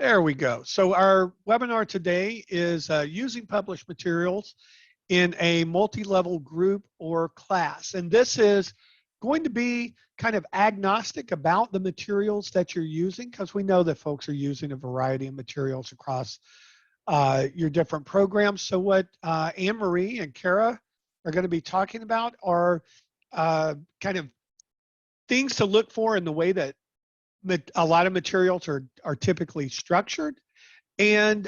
There we go. So our webinar today is using published materials in a multi-level group or class. And this is going to be kind of agnostic about the materials that you're using, because we know that folks are using a variety of materials across your different programs. So what Anne-Marie and Kara are going to be talking about are kind of things to look for in the way that a lot of materials are typically structured, and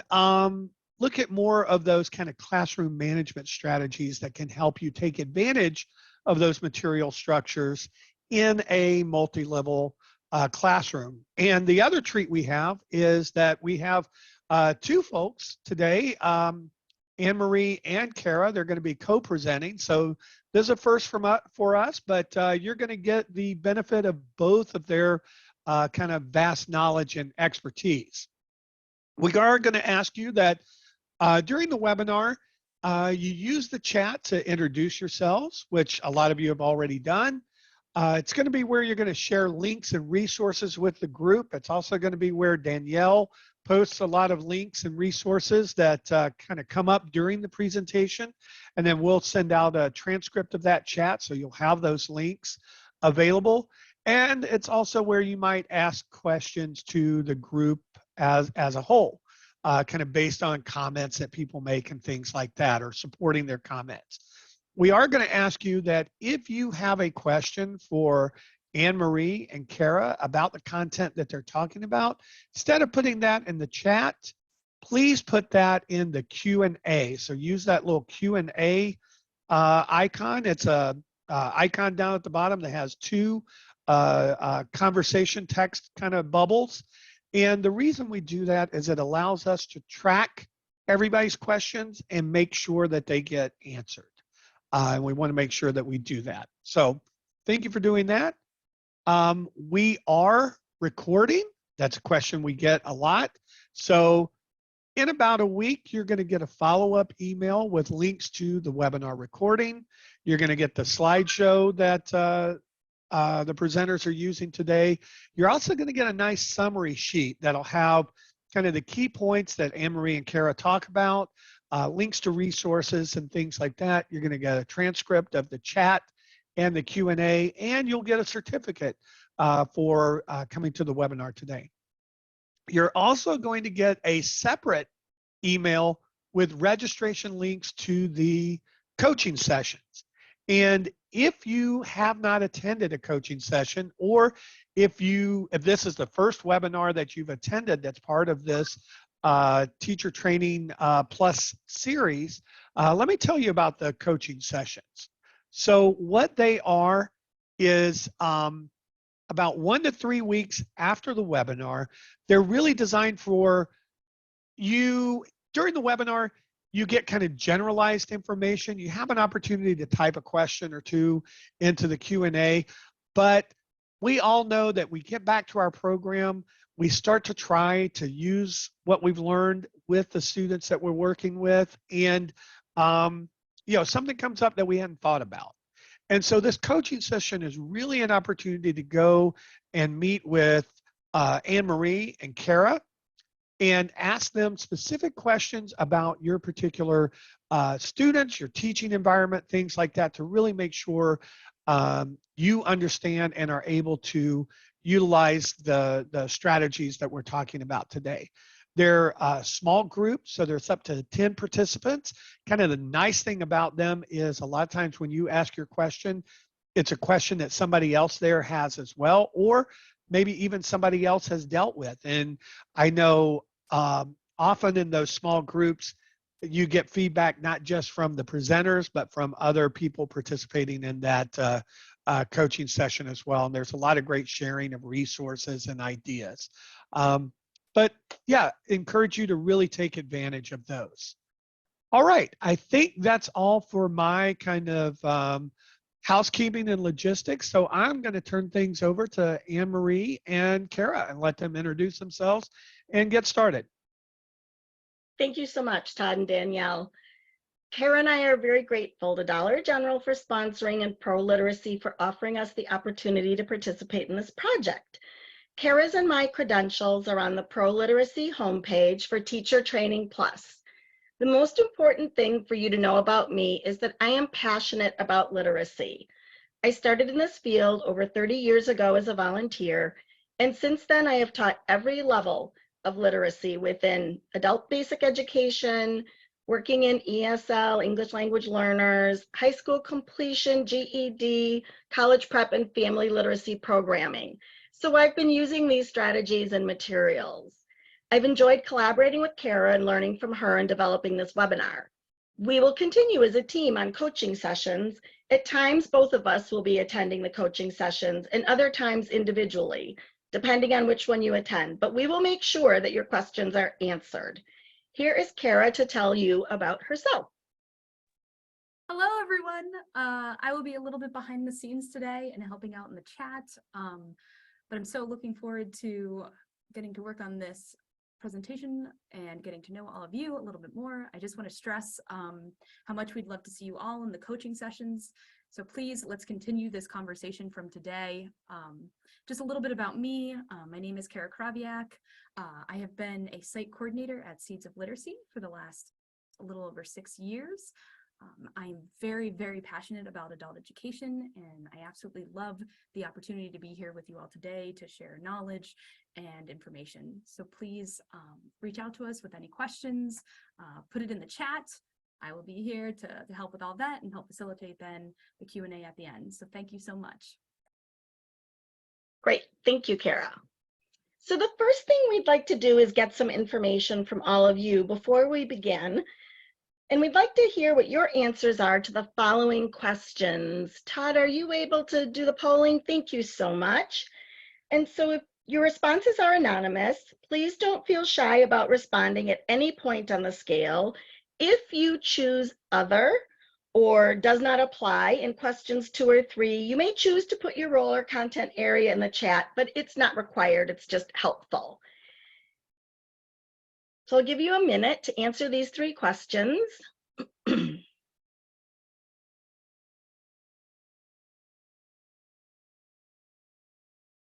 look at more of those kind of classroom management strategies that can help you take advantage of those material structures in a multi-level classroom. And the other treat we have is that we have two folks today, Anne-Marie and Kara. They're going to be co-presenting. So this is a first for us, but you're going to get the benefit of both of their kind of vast knowledge and expertise. We are going to ask you that during the webinar, you use the chat to introduce yourselves, which a lot of you have already done. It's going to be where you're going to share links and resources with the group. It's also going to be where Danielle posts a lot of links and resources that kind of come up during the presentation. And then we'll send out a transcript of that chat, so you'll have those links available. And it's also where you might ask questions to the group as a whole, kind of based on comments that people make and things like that, or supporting their comments. We are going to ask you that if you have a question for Anne-Marie and Kara about the content that they're talking about, instead of putting that in the chat, please put that in the Q&A. So use that little Q&A icon. It's a icon down at the bottom that has two conversation text kind of bubbles. And the reason we do that is it allows us to track everybody's questions and make sure that they get answered. And we want to make sure that we do that. So thank you for doing that. We are recording. That's a question we get a lot. So in about a week, you're going to get a follow-up email with links to the webinar recording. You're going to get the slideshow that the presenters are using today. You're also going to get a nice summary sheet that'll have kind of the key points that Anne-Marie and Kara talk about, links to resources and things like that. You're going to get a transcript of the chat and the Q&A, and you'll get a certificate for coming to the webinar today. You're also going to get a separate email with registration links to the coaching sessions. And if you have not attended a coaching session, or if this is the first webinar that you've attended that's part of this Teacher Training Plus series, let me tell you about the coaching sessions. So what they are is about 1 to 3 weeks after the webinar. They're really designed for you. During the webinar, you get kind of generalized information. You have an opportunity to type a question or two into the Q&A, but we all know that we get back to our program, we start to try to use what we've learned with the students that we're working with, and something comes up that we hadn't thought about. And so this coaching session is really an opportunity to go and meet with Anne-Marie and Kara and ask them specific questions about your particular students, your teaching environment, things like that, to really make sure you understand and are able to utilize the strategies that we're talking about today. They're small groups, so there's up to 10 participants. Kind of the nice thing about them is a lot of times when you ask your question, it's a question that somebody else there has as well, or maybe even somebody else has dealt with. And I know often in those small groups, you get feedback not just from the presenters, but from other people participating in that coaching session as well. And there's a lot of great sharing of resources and ideas. But yeah, encourage you to really take advantage of those. All right, I think that's all for my kind of housekeeping and logistics. So I'm going to turn things over to Anne-Marie and Kara and let them introduce themselves and get started. Thank you so much, Todd and Danielle. Kara and I are very grateful to Dollar General for sponsoring and Pro Literacy for offering us the opportunity to participate in this project. Kara's and my credentials are on the Pro Literacy homepage for Teacher Training Plus. The most important thing for you to know about me is that I am passionate about literacy. I started in this field over 30 years ago as a volunteer, and since then I have taught every level of literacy within adult basic education, working in ESL, English language learners, high school completion, GED, college prep, and family literacy programming. So I've been using these strategies and materials. I've enjoyed collaborating with Kara and learning from her and developing this webinar. We will continue as a team on coaching sessions. At times, both of us will be attending the coaching sessions and other times individually, depending on which one you attend, but we will make sure that your questions are answered. Here is Kara to tell you about herself. Hello, everyone. I will be a little bit behind the scenes today and helping out in the chat, but I'm so looking forward to getting to work on this presentation and getting to know all of you a little bit more. I just want to stress how much we'd love to see you all in the coaching sessions. So please, let's continue this conversation from today. Just a little bit about me. My name is Krawiec. I have been a site coordinator at Seeds of Literacy for the last a little over 6 years. I'm very, very passionate about adult education, and I absolutely love the opportunity to be here with you all today to share knowledge and information. So please reach out to us with any questions, put it in the chat. I will be here to help with all that and help facilitate then the Q&A at the end. So thank you so much. Great, thank you, Kara. So the first thing we'd like to do is get some information from all of you before we begin. And we'd like to hear what your answers are to the following questions. Todd, are you able to do the polling? Thank you so much. And so if your responses are anonymous, please don't feel shy about responding at any point on the scale. If you choose other or does not apply in questions 2 or 3, you may choose to put your role or content area in the chat, but it's not required, it's just helpful. So I'll give you a minute to answer these 3 questions.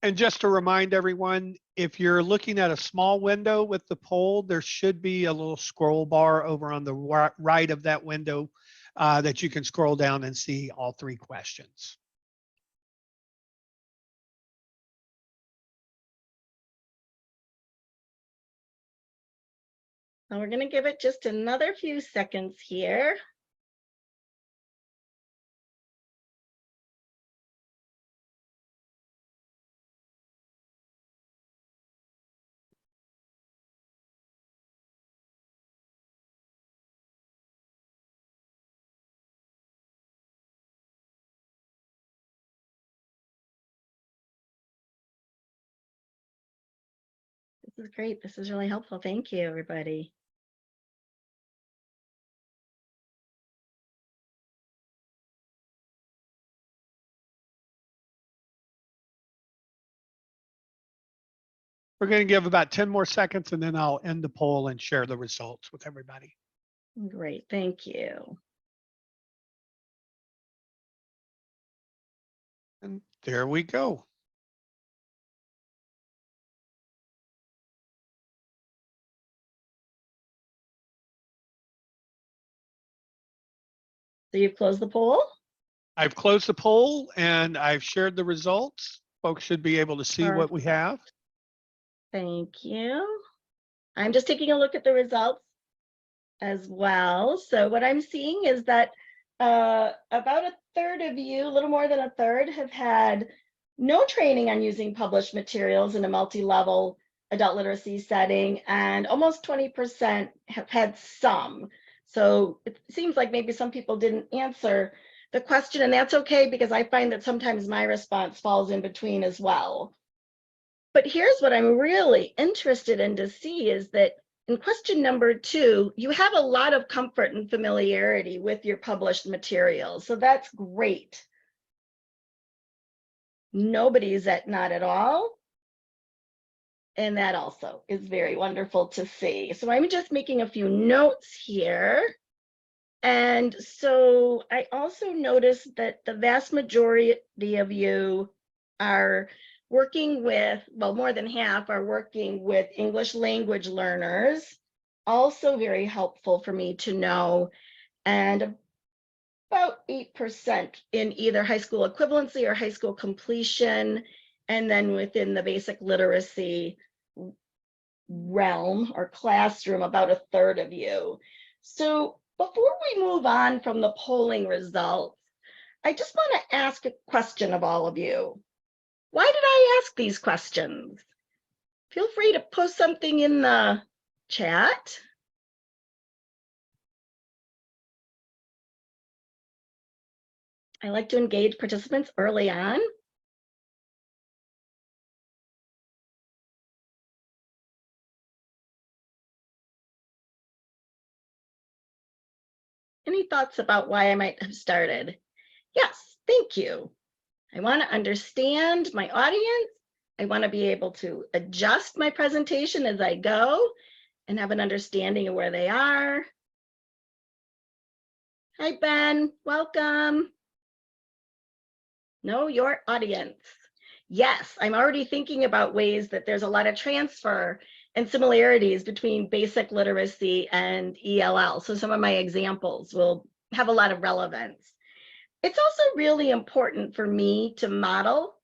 And just to remind everyone, if you're looking at a small window with the poll, there should be a little scroll bar over on the right of that window that you can scroll down and see all 3 questions. Now we're going to give it just another few seconds here. This is great. This is really helpful. Thank you, everybody. We're going to give about 10 more seconds and then I'll end the poll and share the results with everybody. Great, thank you. And there we go. So you've closed the poll? I've closed the poll and I've shared the results. Folks should be able to see what we have. Thank you. I'm just taking a look at the results as well. So what I'm seeing is that about a third of you, a little more than a third, have had no training on using published materials in a multi-level adult literacy setting, and almost 20% have had some. So it seems like maybe some people didn't answer the question, and that's okay, because I find that sometimes my response falls in between as well. But here's what I'm really interested in to see is that in question number 2, you have a lot of comfort and familiarity with your published materials. So that's great. Nobody's at not at all. And that also is very wonderful to see. So I'm just making a few notes here. And so I also noticed that the vast majority of you are working with, well, more than half are working with English language learners. Also very helpful for me to know. And about 8% in either high school equivalency or high school completion. And then within the basic literacy realm or classroom, about a third of you. So before we move on from the polling results, I just want to ask a question of all of you. Why did I ask these questions? Feel free to post something in the chat. I like to engage participants early on. Any thoughts about why I might have started? Yes, thank you. I want to understand my audience. I want to be able to adjust my presentation as I go and have an understanding of where they are. Hi, Ben, welcome. Know your audience. Yes, I'm already thinking about ways that there's a lot of transfer and similarities between basic literacy and ELL. So some of my examples will have a lot of relevance. It's also really important for me to model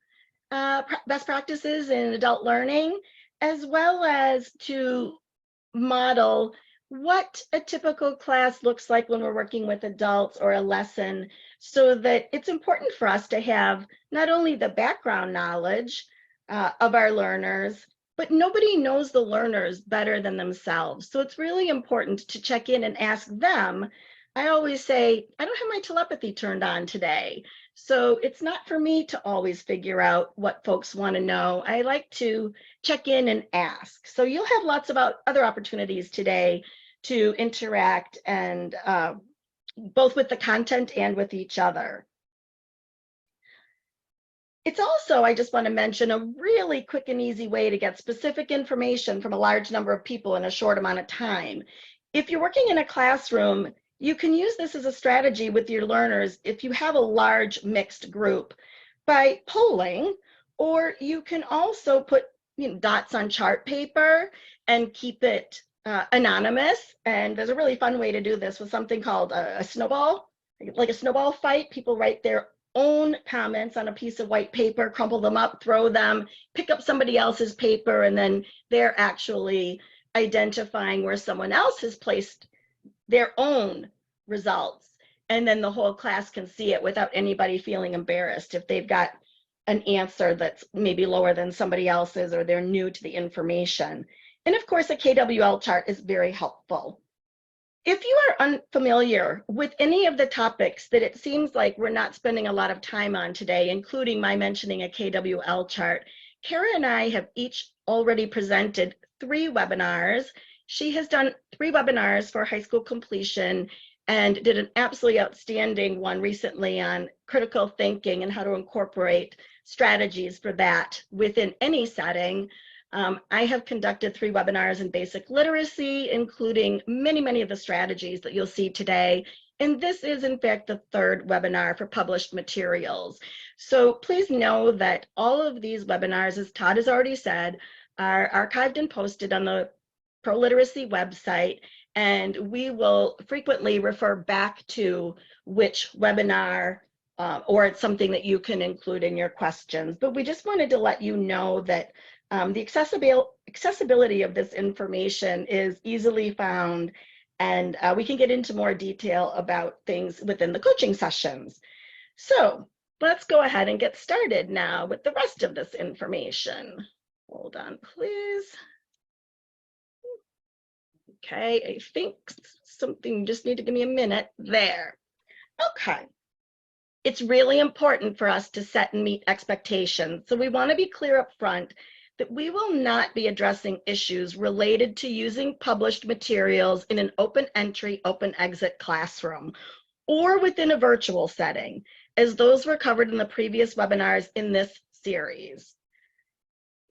best practices in adult learning, as well as to model what a typical class looks like when we're working with adults or a lesson, so that it's important for us to have not only the background knowledge of our learners, but nobody knows the learners better than themselves. So it's really important to check in and ask them. I always say, I don't have my telepathy turned on today. So it's not for me to always figure out what folks want to know. I like to check in and ask. So you'll have lots of other opportunities today to interact and both with the content and with each other. It's also, I just want to mention, a really quick and easy way to get specific information from a large number of people in a short amount of time. If you're working in a classroom, you can use this as a strategy with your learners if you have a large mixed group by polling, or you can also put dots on chart paper and keep it anonymous. And there's a really fun way to do this with something called a snowball, like a snowball fight. People write their own comments on a piece of white paper, crumple them up, throw them, pick up somebody else's paper, and then they're actually identifying where someone else has placed their own results. And then the whole class can see it without anybody feeling embarrassed if they've got an answer that's maybe lower than somebody else's or they're new to the information. And of course, a KWL chart is very helpful. If you are unfamiliar with any of the topics that it seems like we're not spending a lot of time on today, including my mentioning a KWL chart, Kara and I have each already presented 3 webinars. She has done 3 webinars for high school completion and did an absolutely outstanding one recently on critical thinking and how to incorporate strategies for that within any setting. I have conducted 3 webinars in basic literacy, including many of the strategies that you'll see today. And this is, in fact, the 3rd webinar for published materials. So please know that all of these webinars, as Todd has already said, are archived and posted on the Pro Literacy website. And we will frequently refer back to which webinar or it's something that you can include in your questions. But we just wanted to let you know that the accessibility of this information is easily found, and we can get into more detail about things within the coaching sessions. So let's go ahead and get started now with the rest of this information. Hold on, please. Okay, I think something just need to give me a minute there. Okay. It's really important for us to set and meet expectations. So we want to be clear up front that we will not be addressing issues related to using published materials in an open entry, open exit classroom or within a virtual setting, as those were covered in the previous webinars in this series.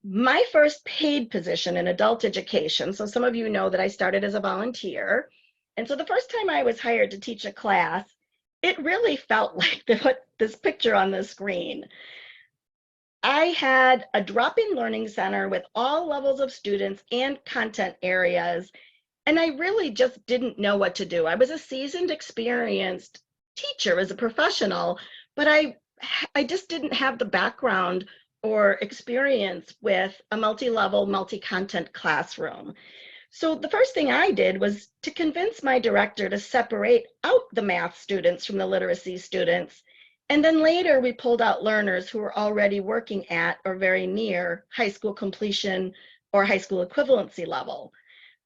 My first paid position in adult education, so some of you know that I started as a volunteer, and so the first time I was hired to teach a class, it really felt like this picture on the screen. I had a drop-in learning center with all levels of students and content areas, and I really just didn't know what to do. I was a seasoned, experienced teacher as a professional, but I just didn't have the background or experience with a multi-level, multi-content classroom. So the first thing I did was to convince my director to separate out the math students from the literacy students. And then later we pulled out learners who were already working at or very near high school completion or high school equivalency level.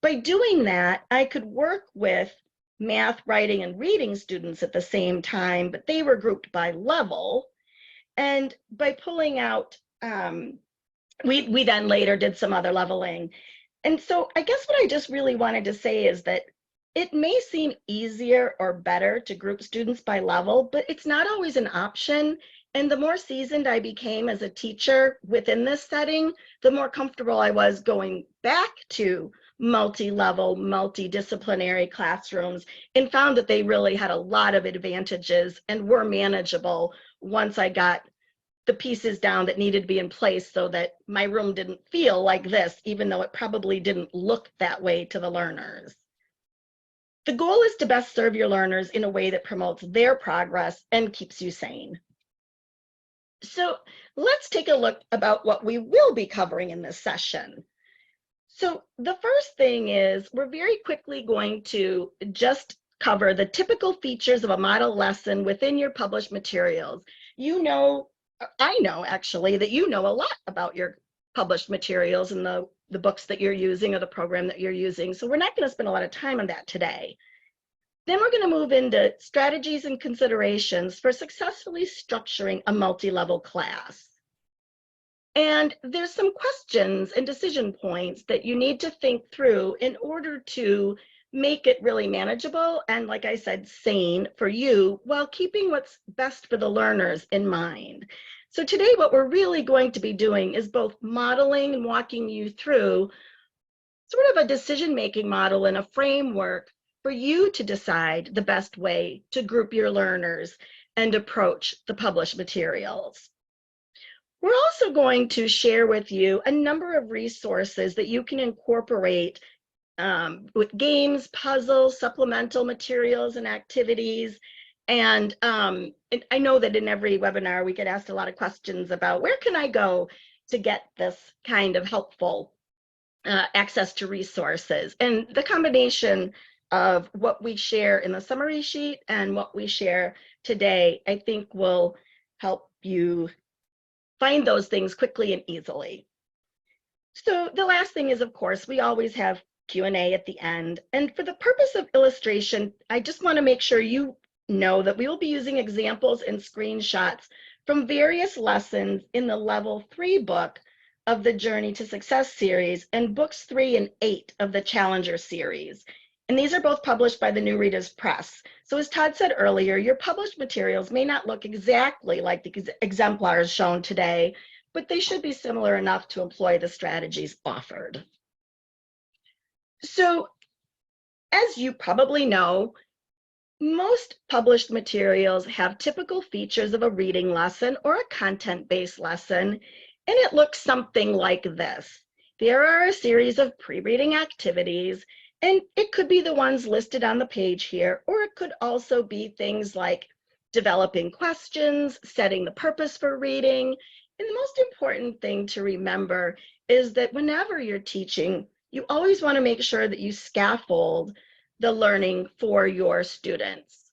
By doing that, I could work with math, writing, and reading students at the same time, but they were grouped by level. And by pulling out, we then later did some other leveling. And so I guess what I just really wanted to say is that it may seem easier or better to group students by level, but it's not always an option. And the more seasoned I became as a teacher within this setting, the more comfortable I was going back to multi-level, multidisciplinary classrooms, and found that they really had a lot of advantages and were manageable once I got the pieces down that needed to be in place so that my room didn't feel like this, even though it probably didn't look that way to the learners. The goal is to best serve your learners in a way that promotes their progress and keeps you sane. So let's take a look about what we will be covering in this session. So the first thing is we're very quickly going to just cover the typical features of a model lesson within your published materials. I know actually that you know a lot about your published materials and the books that you're using or the program that you're using. So we're not going to spend a lot of time on that today. Then we're going to move into strategies and considerations for successfully structuring a multi-level class. And there's some questions and decision points that you need to think through in order to make it really manageable and, like I said, sane for you while keeping what's best for the learners in mind. So today what we're really going to be doing is both modeling and walking you through sort of a decision-making model and a framework for you to decide the best way to group your learners and approach the published materials. We're also going to share with you a number of resources that you can incorporate with games, puzzles, supplemental materials, and activities. And I know that in every webinar, we get asked a lot of questions about where can I go to get this kind of helpful access to resources. And the combination of what we share in the summary sheet and what we share today, I think will help you find those things quickly and easily. So the last thing is, of course, we always have Q&A at the end. And for the purpose of illustration, I just want to make sure you know that we will be using examples and screenshots from various lessons in the Level 3 book of the Journey to Success series and books 3 and 8 of the Challenger series. And these are both published by the New Readers Press. So as Todd said earlier, your published materials may not look exactly like the exemplars shown today, but they should be similar enough to employ the strategies offered. So as you probably know, most published materials have typical features of a reading lesson or a content-based lesson, and it looks something like this. There are a series of pre-reading activities, and it could be the ones listed on the page here, or it could also be things like developing questions, setting the purpose for reading. And the most important thing to remember is that whenever you're teaching, you always want to make sure that you scaffold the learning for your students.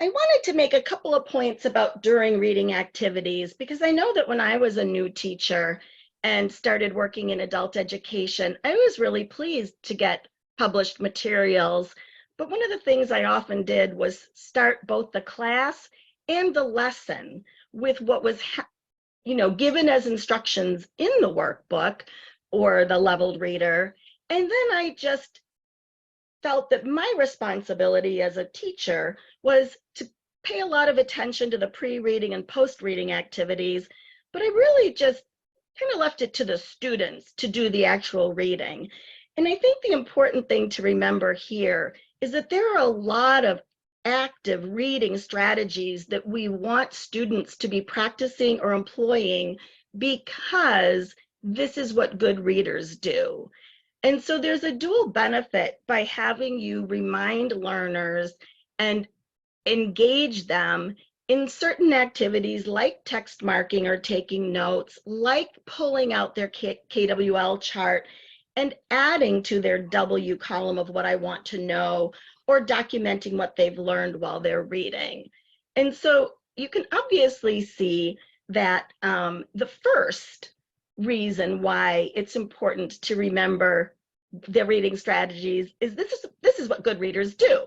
I wanted to make a couple of points about during reading activities, because I know that when I was a new teacher and started working in adult education, I was really pleased to get published materials. But one of the things I often did was start both the class and the lesson with what was given as instructions in the workbook or the leveled reader. And then I just felt that my responsibility as a teacher was to pay a lot of attention to the pre-reading and post-reading activities, but I really just kind of left it to the students to do the actual reading. And I think the important thing to remember here is that there are a lot of active reading strategies that we want students to be practicing or employing because this is what good readers do. And so there's a dual benefit by having you remind learners and engage them in certain activities like text marking or taking notes, like pulling out their KWL chart and adding to their W column of what I want to know, or documenting what they've learned while they're reading. And so you can obviously see that the first reason why it's important to remember the reading strategies is this is what good readers do.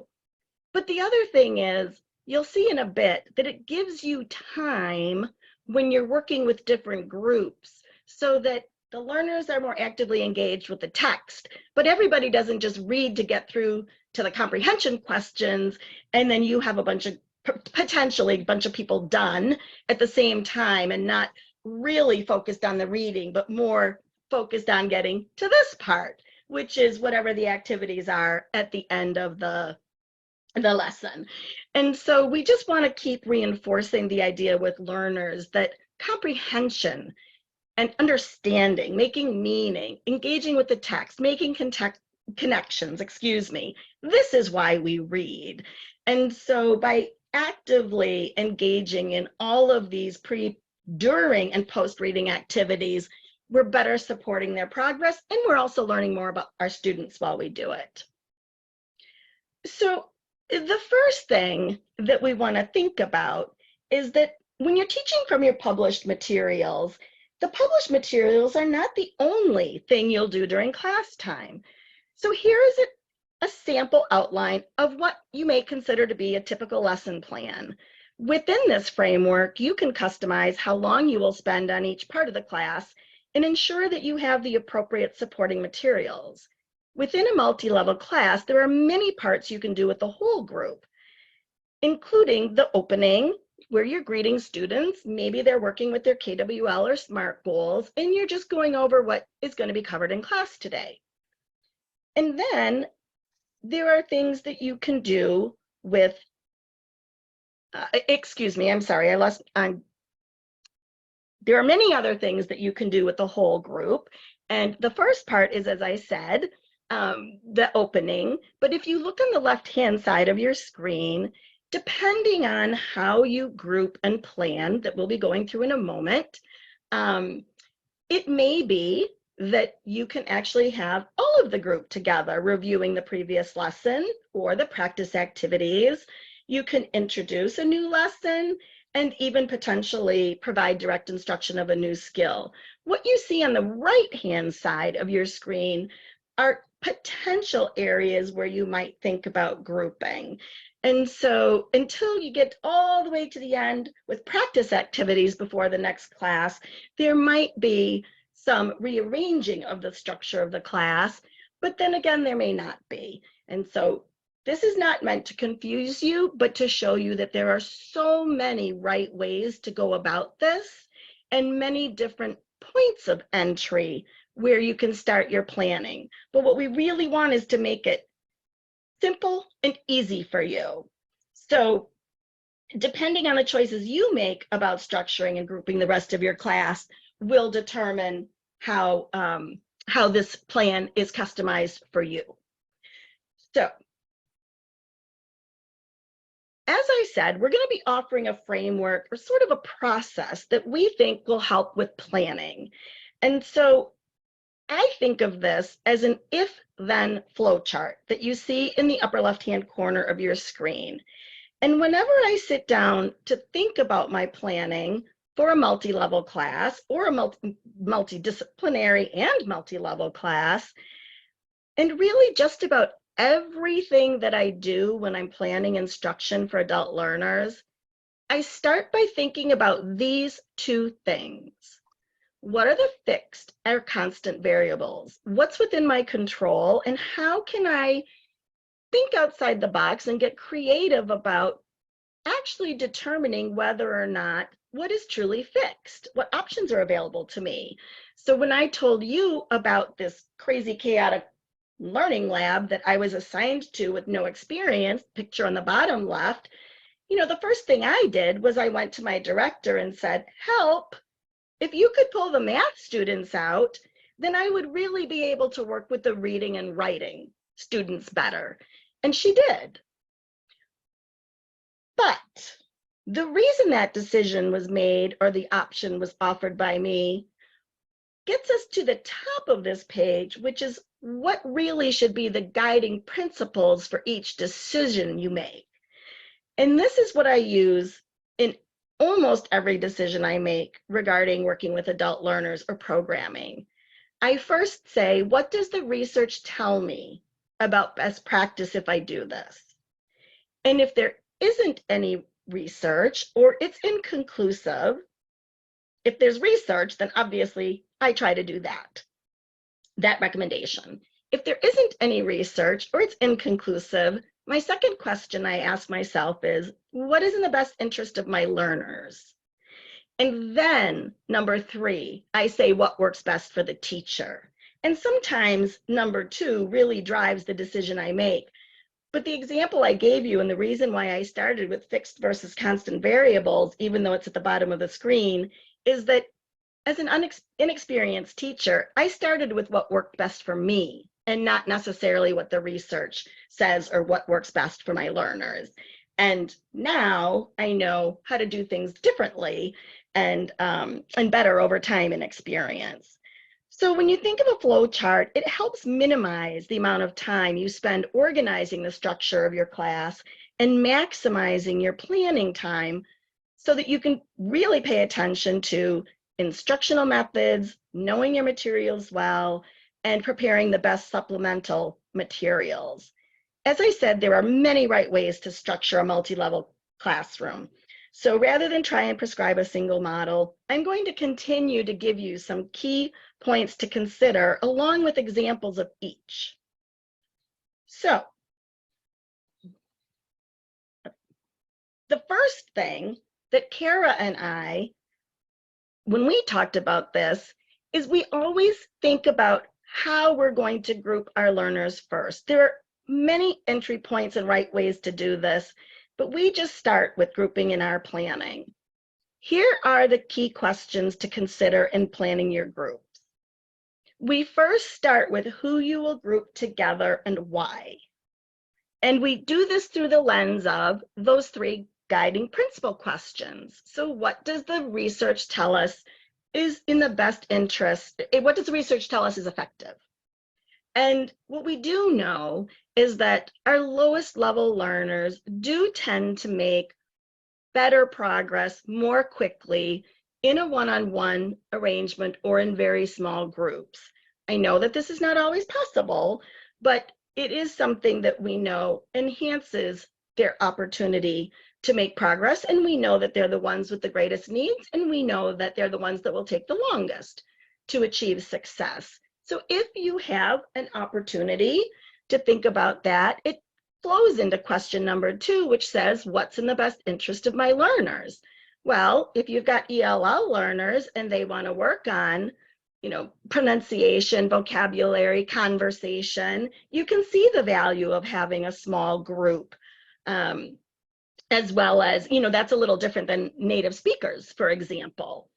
But the other thing is, you'll see in a bit that it gives you time when you're working with different groups so that the learners are more actively engaged with the text, but everybody doesn't just read to get through to the comprehension questions, and then you have a bunch of, potentially a bunch of people done at the same time and not really focused on the reading, but more focused on getting to this part, which is whatever the activities are at the end of the lesson. And so we just want to keep reinforcing the idea with learners that comprehension and understanding, making meaning, engaging with the text, making connections, this is why we read. And so by actively engaging in all of these pre, during, and post-reading activities, we're better supporting their progress, and we're also learning more about our students while we do it. So the first thing that we want to think about is that when you're teaching from your published materials, the published materials are not the only thing you'll do during class time. So here is a sample outline of what you may consider to be a typical lesson plan. Within this framework, you can customize how long you will spend on each part of the class and ensure that you have the appropriate supporting materials. Within a multi-level class, there are many parts you can do with the whole group, including the opening, where you're greeting students. Maybe they're working with their KWL or SMART goals, and you're just going over what is going to be covered in class today. And then there are things that you can do with, there are many other things that you can do with the whole group. And the first part is, as I said, the opening. But if you look on the left-hand side of your screen, depending on how you group and plan, that we'll be going through in a moment, it may be that you can actually have all of the group together reviewing the previous lesson or the practice activities. You can introduce a new lesson and even potentially provide direct instruction of a new skill. What you see on the right-hand side of your screen are potential areas where you might think about grouping. And so until you get all the way to the end with practice activities before the next class, there might be some rearranging of the structure of the class, but then again, there may not be. And so this is not meant to confuse you, but to show you that there are so many right ways to go about this and many different points of entry where you can start your planning. But what we really want is to make it simple and easy for you. So depending on the choices you make about structuring and grouping the rest of your class will determine how this plan is customized for you. So as I said, we're going to be offering a framework or sort of a process that we think will help with planning. And so I think of this as an if-then flowchart that you see in the upper left-hand corner of your screen. And whenever I sit down to think about my planning for a multi-level class or a multidisciplinary and multi-level class, and really just about everything that I do when I'm planning instruction for adult learners, I start by thinking about these two things. What are the fixed or constant variables? What's within my control? And how can I think outside the box and get creative about actually determining whether or not what is truly fixed? What options are available to me? So when I told you about this crazy, chaotic learning lab that I was assigned to with no experience, picture on the bottom left, the first thing I did was I went to my director and said, help, if you could pull the math students out, then I would really be able to work with the reading and writing students better. And she did. But the reason that decision was made, or the option was offered by me, gets us to the top of this page, which is what really should be the guiding principles for each decision you make. And this is what I use in almost every decision I make regarding working with adult learners or programming. I first say, what does the research tell me about best practice if I do this? And if there isn't any research or it's inconclusive, if there's research, then obviously I try to do that recommendation. If there isn't any research or it's inconclusive, my second question I ask myself is, what is in the best interest of my learners? And then number 3, I say what works best for the teacher. And sometimes number 2 really drives the decision I make. But the example I gave you and the reason why I started with fixed versus constant variables, even though it's at the bottom of the screen, is that as an inexperienced teacher, I started with what worked best for me and not necessarily what the research says or what works best for my learners. And now I know how to do things differently and better over time and experience. So when you think of a flow chart, it helps minimize the amount of time you spend organizing the structure of your class and maximizing your planning time so that you can really pay attention to instructional methods, knowing your materials well, and preparing the best supplemental materials. As I said, there are many right ways to structure a multi-level classroom. So rather than try and prescribe a single model, I'm going to continue to give you some key points to consider along with examples of each. So the first thing that Kara and I, when we talked about this, is we always think about how we're going to group our learners first. There are many entry points and right ways to do this, but we just start with grouping in our planning. Here are the key questions to consider in planning your groups. We first start with who you will group together and why. And we do this through the lens of those 3 guiding principle questions. So what does the research tell us is in the best interest? What does the research tell us is effective? And what we do know is that our lowest level learners do tend to make better progress more quickly in a one-on-one arrangement or in very small groups. I know that this is not always possible, but it is something that we know enhances their opportunity to make progress. And we know that they're the ones with the greatest needs, and we know that they're the ones that will take the longest to achieve success. So if you have an opportunity to think about that, it flows into question number 2, which says, what's in the best interest of my learners? Well, if you've got ELL learners and they want to work on, pronunciation, vocabulary, conversation, you can see the value of having a small group, as well as, that's a little different than native speakers, for example.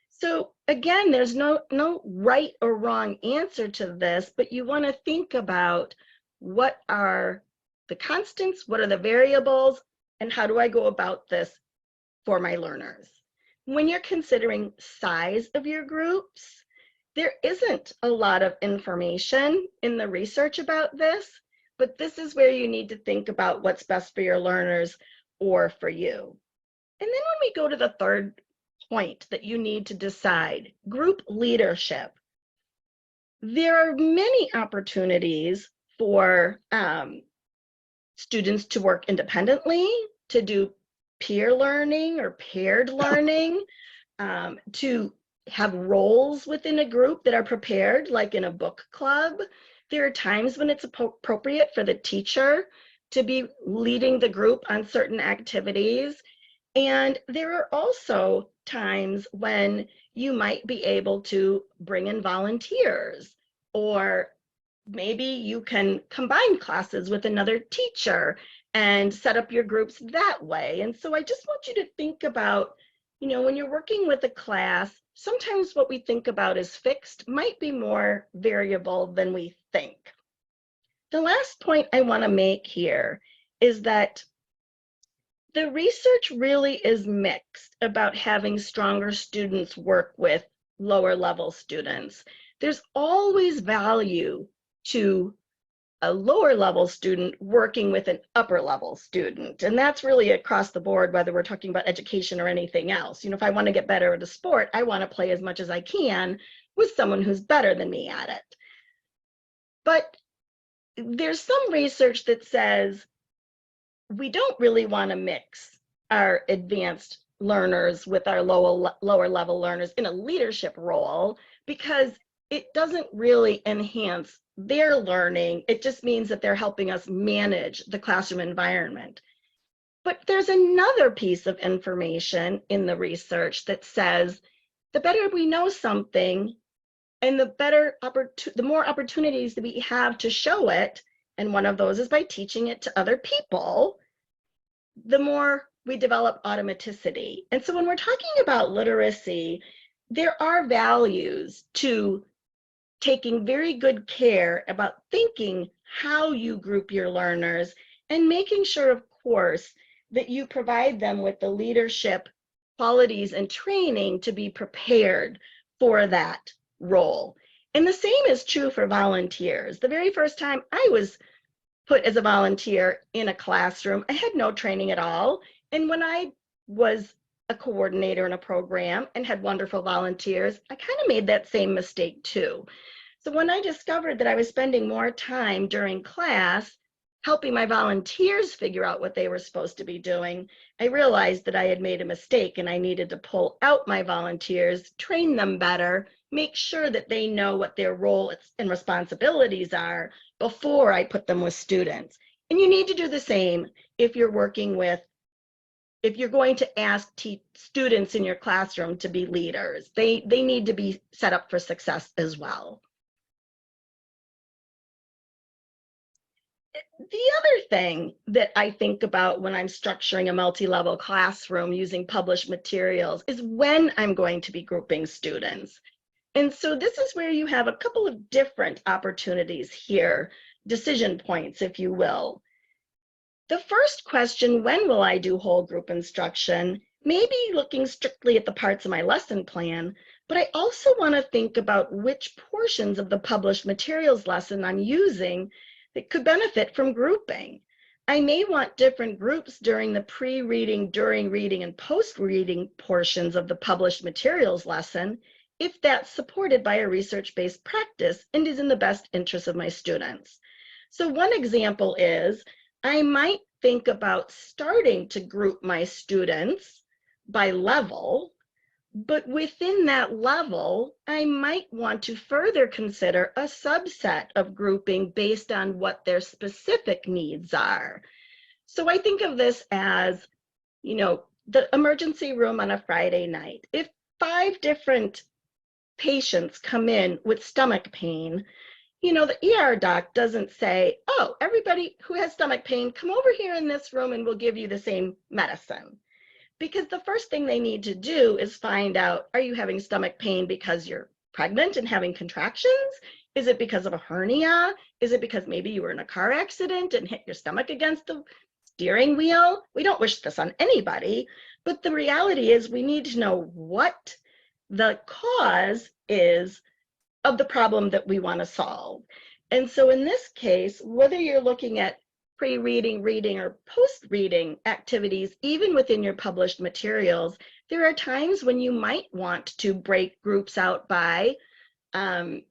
So again, there's no right or wrong answer to this, but you want to think about what are the constants, what are the variables, and how do I go about this for my learners? When you're considering size of your groups, there isn't a lot of information in the research about this, but this is where you need to think about what's best for your learners or for you. And then when we go to the third point that you need to decide, group leadership, there are many opportunities for students to work independently, to do peer learning or paired learning, to have roles within a group that are prepared, like in a book club. There are times when it's appropriate for the teacher to be leading the group on certain activities. And there are also times when you might be able to bring in volunteers or maybe you can combine classes with another teacher and set up your groups that way. And so I just want you to think about, when you're working with a class, sometimes what we think about as fixed might be more variable than we think. The last point I want to make here is that the research really is mixed about having stronger students work with lower level students. There's always value to a lower level student working with an upper level student. And that's really across the board, whether we're talking about education or anything else. If I want to get better at a sport, I want to play as much as I can with someone who's better than me at it. But there's some research that says we don't really want to mix our advanced learners with our lower level learners in a leadership role, because it doesn't really enhance their learning. It just means that they're helping us manage the classroom environment. But there's another piece of information in the research that says the better we know something and the more opportunities that we have to show it, and one of those is by teaching it to other people, the more we develop automaticity. And so when we're talking about literacy, there are values to taking very good care about thinking how you group your learners and making sure, of course, that you provide them with the leadership qualities and training to be prepared for that role. And the same is true for volunteers. The very first time I was put as a volunteer in a classroom, I had no training at all. And when I was a coordinator in a program and had wonderful volunteers, I kind of made that same mistake too. So when I discovered that I was spending more time during class helping my volunteers figure out what they were supposed to be doing, I realized that I had made a mistake and I needed to pull out my volunteers, train them better, make sure that they know what their role and responsibilities are before I put them with students. And you need to do the same if you're going to ask students in your classroom to be leaders. They need to be set up for success as well. The other thing that I think about when I'm structuring a multi-level classroom using published materials is when I'm going to be grouping students. And so this is where you have a couple of different opportunities here, decision points, if you will. The first question, when will I do whole group instruction, may be looking strictly at the parts of my lesson plan, but I also want to think about which portions of the published materials lesson I'm using that could benefit from grouping. I may want different groups during the pre-reading, during reading, and post-reading portions of the published materials lesson if that's supported by a research-based practice and is in the best interest of my students. So one example is I might think about starting to group my students by level, but within that level, I might want to further consider a subset of grouping based on what their specific needs are. So I think of this as, the emergency room on a Friday night. If 5 different patients come in with stomach pain, the ER doc doesn't say, oh, everybody who has stomach pain, come over here in this room and we'll give you the same medicine. Because the first thing they need to do is find out, are you having stomach pain because you're pregnant and having contractions? Is it because of a hernia? Is it because maybe you were in a car accident and hit your stomach against the steering wheel? We don't wish this on anybody, but the reality is we need to know what the cause is of the problem that we want to solve. And so in this case, whether you're looking at pre-reading, reading, or post-reading activities, even within your published materials, there are times when you might want to break groups out by, do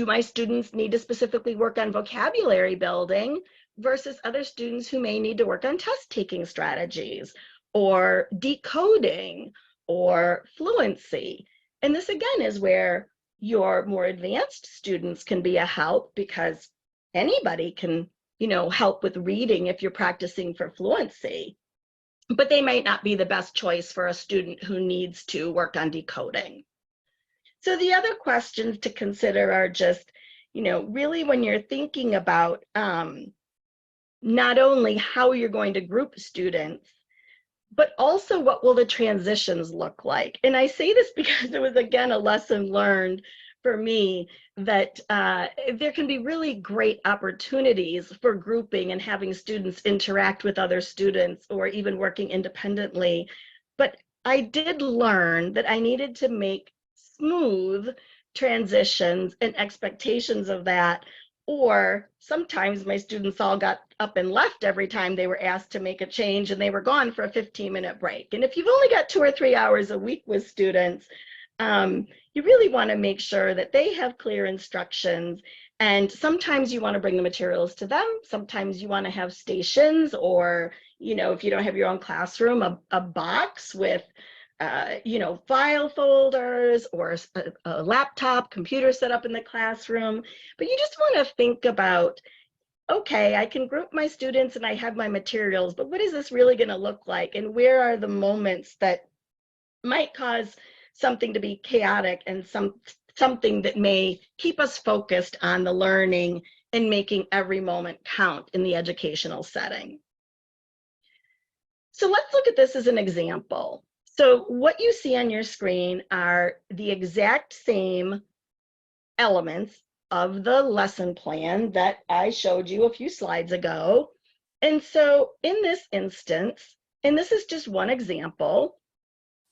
my students need to specifically work on vocabulary building versus other students who may need to work on test-taking strategies or decoding or fluency. And this again is where your more advanced students can be a help, because anybody can, help with reading if you're practicing for fluency, but they might not be the best choice for a student who needs to work on decoding. So the other questions to consider are just, really when you're thinking about not only how you're going to group students, but also what will the transitions look like? And I say this because it was, again, a lesson learned for me that there can be really great opportunities for grouping and having students interact with other students or even working independently. But I did learn that I needed to make smooth transitions and expectations of that, or sometimes my students all got up and left every time they were asked to make a change, and they were gone for a 15-minute break. And if you've only got 2 or 3 hours a week with students, you really want to make sure that they have clear instructions. And sometimes you want to bring the materials to them. Sometimes you want to have stations, or, if you don't have your own classroom, a box with file folders, or a laptop, computer set up in the classroom. But you just want to think about, okay, I can group my students and I have my materials, but what is this really going to look like? And where are the moments that might cause something to be chaotic, and something that may keep us focused on the learning and making every moment count in the educational setting? So let's look at this as an example. So what you see on your screen are the exact same elements of the lesson plan that I showed you a few slides ago. And so in this instance, and this is just one example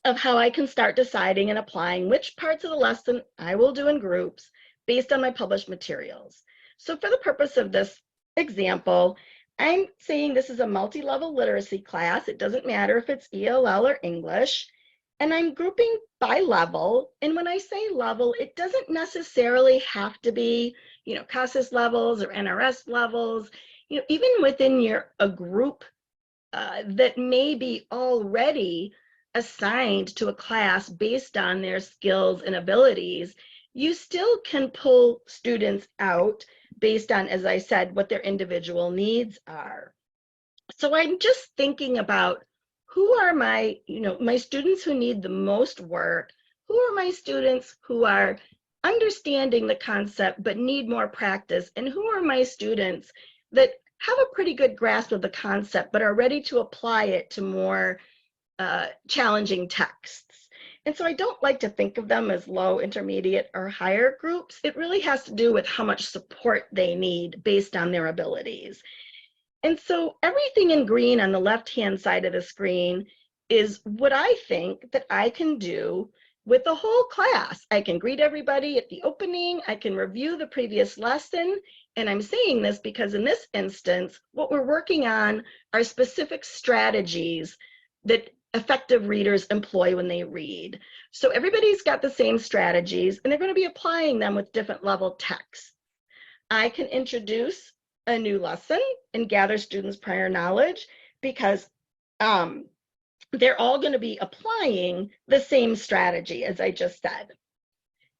of how I can start deciding and applying which parts of the lesson I will do in groups based on my published materials. So for the purpose of this example, I'm saying this is a multi-level literacy class. It doesn't matter if it's ELL or English. And I'm grouping by level. And when I say level, it doesn't necessarily have to be, CASAS levels or NRS levels. Even within a group that may be already assigned to a class based on their skills and abilities, you still can pull students out based on, as I said, what their individual needs are. So I'm just thinking about, who are my students who need the most work? Who are my students who are understanding the concept but need more practice? And who are my students that have a pretty good grasp of the concept but are ready to apply it to more challenging texts? And so I don't like to think of them as low, intermediate, or higher groups. It really has to do with how much support they need based on their abilities. And so everything in green on the left-hand side of the screen is what I think that I can do with the whole class. I can greet everybody at the opening. I can review the previous lesson. And I'm saying this because in this instance, what we're working on are specific strategies that effective readers employ when they read. So everybody's got the same strategies, and they're going to be applying them with different level texts. I can introduce a new lesson and gather students' prior knowledge, because they're all going to be applying the same strategy, as I just said.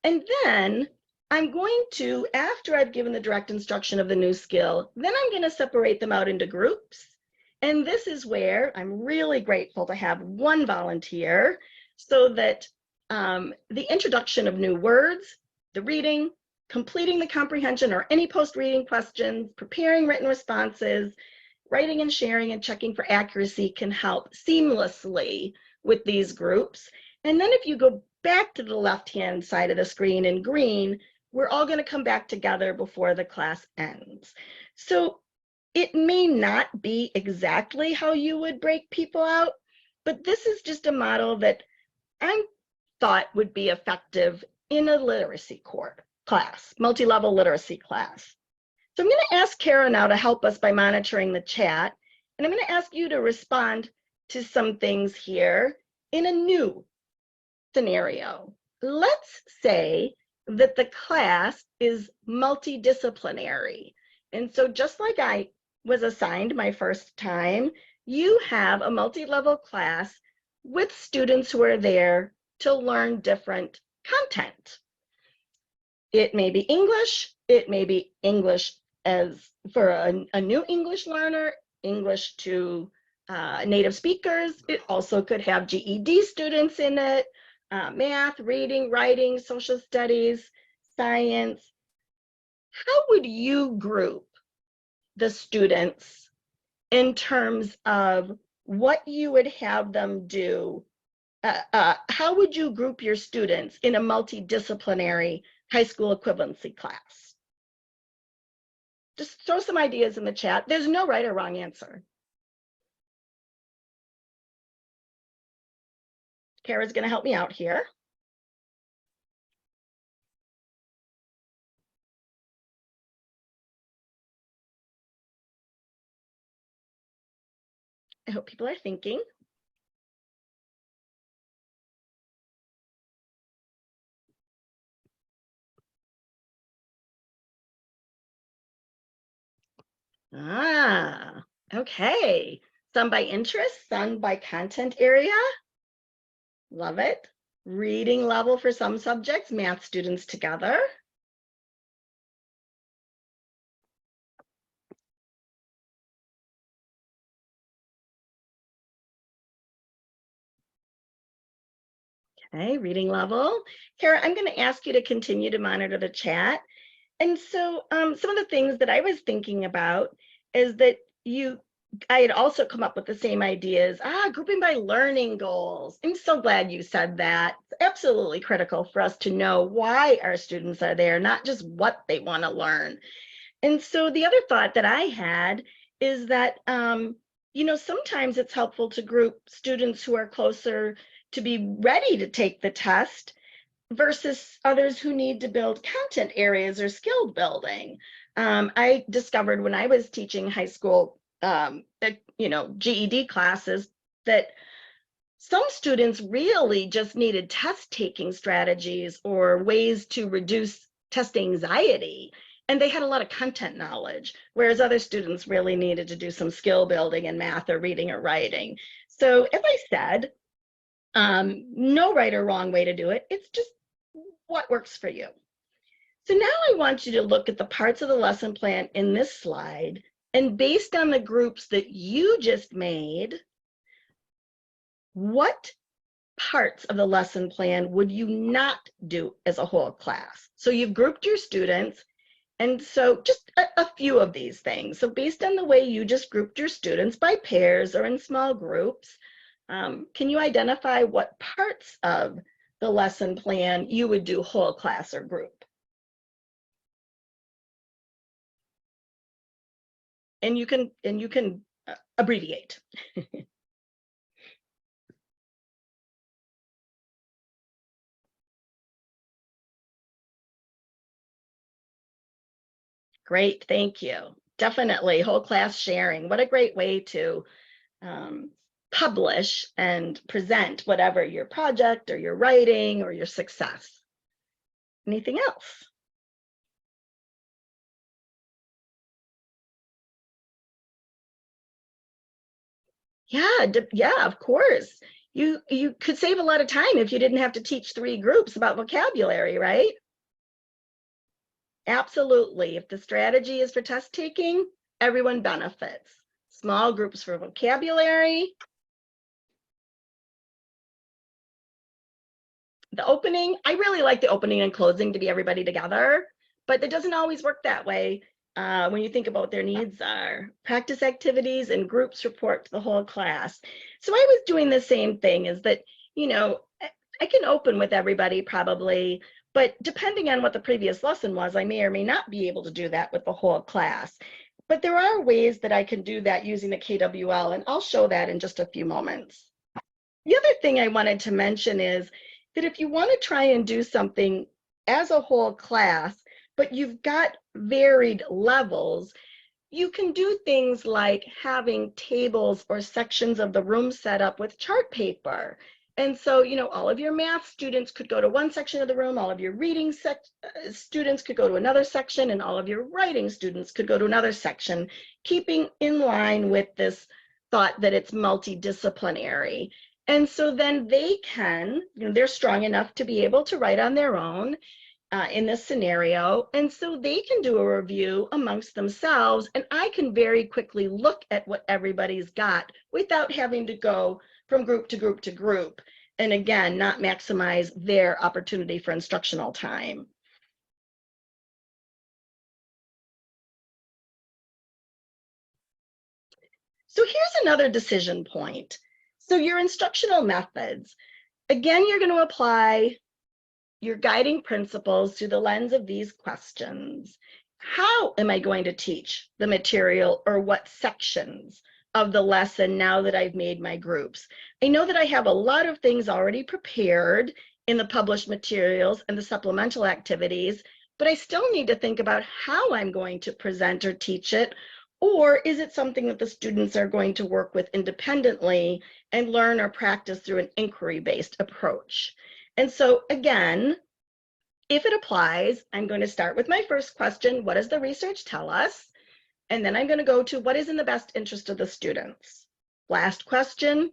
And then I'm going to, after I've given the direct instruction of the new skill, then I'm going to separate them out into groups. And this is where I'm really grateful to have one volunteer, so that the introduction of new words, the reading, completing the comprehension or any post-reading questions, preparing written responses, writing and sharing and checking for accuracy can help seamlessly with these groups. And then if you go back to the left-hand side of the screen in green, we're all going to come back together before the class ends. So it may not be exactly how you would break people out, but this is just a model that I thought would be effective in a literacy class, multi-level literacy class. So I'm going to ask Kara now to help us by monitoring the chat, and I'm going to ask you to respond to some things here in a new scenario. Let's say that the class is multidisciplinary. And so just like I was assigned my first time, you have a multi-level class with students who are there to learn different content. It may be English, it may be English as for a new English learner, English to native speakers. It also could have GED students in it, math, reading, writing, social studies, science. how would you group the students in terms of what you would have them do? How would you group your students in a multidisciplinary high school equivalency class? Just throw some ideas in the chat. There's no right or wrong answer. Kara's going to help me out here. I hope people are thinking. Okay. Some by interest, some by content area. Love it. Reading level for some subjects, math students together. Okay, reading level. Kara, I'm going to ask you to continue to monitor the chat. And so some of the things that I was thinking about is that I had also come up with the same ideas. Grouping by learning goals. I'm so glad you said that. It's absolutely critical for us to know why our students are there, not just what they want to learn. And so the other thought that I had is that, sometimes it's helpful to group students who are closer to be ready to take the test versus others who need to build content areas or skill building. I discovered when I was teaching high school, GED classes, that some students really just needed test taking strategies or ways to reduce test anxiety. And they had a lot of content knowledge, whereas other students really needed to do some skill building in math or reading or writing. So as I said, no right or wrong way to do it. It's just what works for you. So now I want you to look at the parts of the lesson plan in this slide, and based on the groups that you just made, what parts of the lesson plan would you not do as a whole class? So you've grouped your students, and so just a few of these things. So based on the way you just grouped your students by pairs or in small groups, can you identify what parts of the lesson plan you would do whole class or group? And you can abbreviate. Great, thank you. Definitely whole class sharing. What a great way to publish and present whatever your project or your writing or your success. Anything else? Yeah, of course. You could save a lot of time if you didn't have to teach 3 groups about vocabulary, right? Absolutely. If the strategy is for test taking, everyone benefits. Small groups for vocabulary. The opening, I really like the opening and closing to be everybody together, but it doesn't always work that way when you think about what their needs are. Practice activities and groups report to the whole class. So I was doing the same thing, is that, I can open with everybody probably, but depending on what the previous lesson was, I may or may not be able to do that with the whole class. But there are ways that I can do that using the KWL, and I'll show that in just a few moments. The other thing I wanted to mention is that if you want to try and do something as a whole class, but you've got varied levels, you can do things like having tables or sections of the room set up with chart paper. And so, all of your math students could go to one section of the room, all of your reading students could go to another section, and all of your writing students could go to another section, keeping in line with this thought that it's multidisciplinary. And so then they can, they're strong enough to be able to write on their own in this scenario. And so they can do a review amongst themselves, and I can very quickly look at what everybody's got without having to go from group to group to group. And again, not maximize their opportunity for instructional time. So here's another decision point. So your instructional methods, again, you're going to apply your guiding principles through the lens of these questions. How am I going to teach the material, or what sections of the lesson now that I've made my groups? I know that I have a lot of things already prepared in the published materials and the supplemental activities, but I still need to think about how I'm going to present or teach it. Or is it something that the students are going to work with independently and learn or practice through an inquiry-based approach? And so again, if it applies, I'm going to start with my first question: what does the research tell us? And then I'm going to go to what is in the best interest of the students. Last question: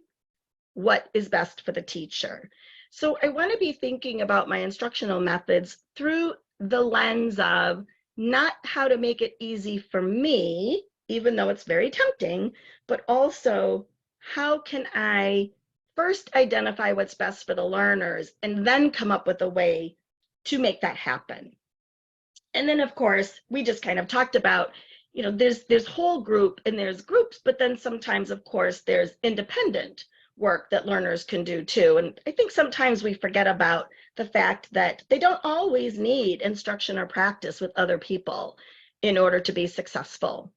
what is best for the teacher? So I want to be thinking about my instructional methods through the lens of not how to make it easy for me, even though it's very tempting, but also how can I first identify what's best for the learners and then come up with a way to make that happen. And then, of course, we just kind of talked about, there's whole group and there's groups, but then sometimes, of course, there's independent work that learners can do too. And I think sometimes we forget about the fact that they don't always need instruction or practice with other people in order to be successful.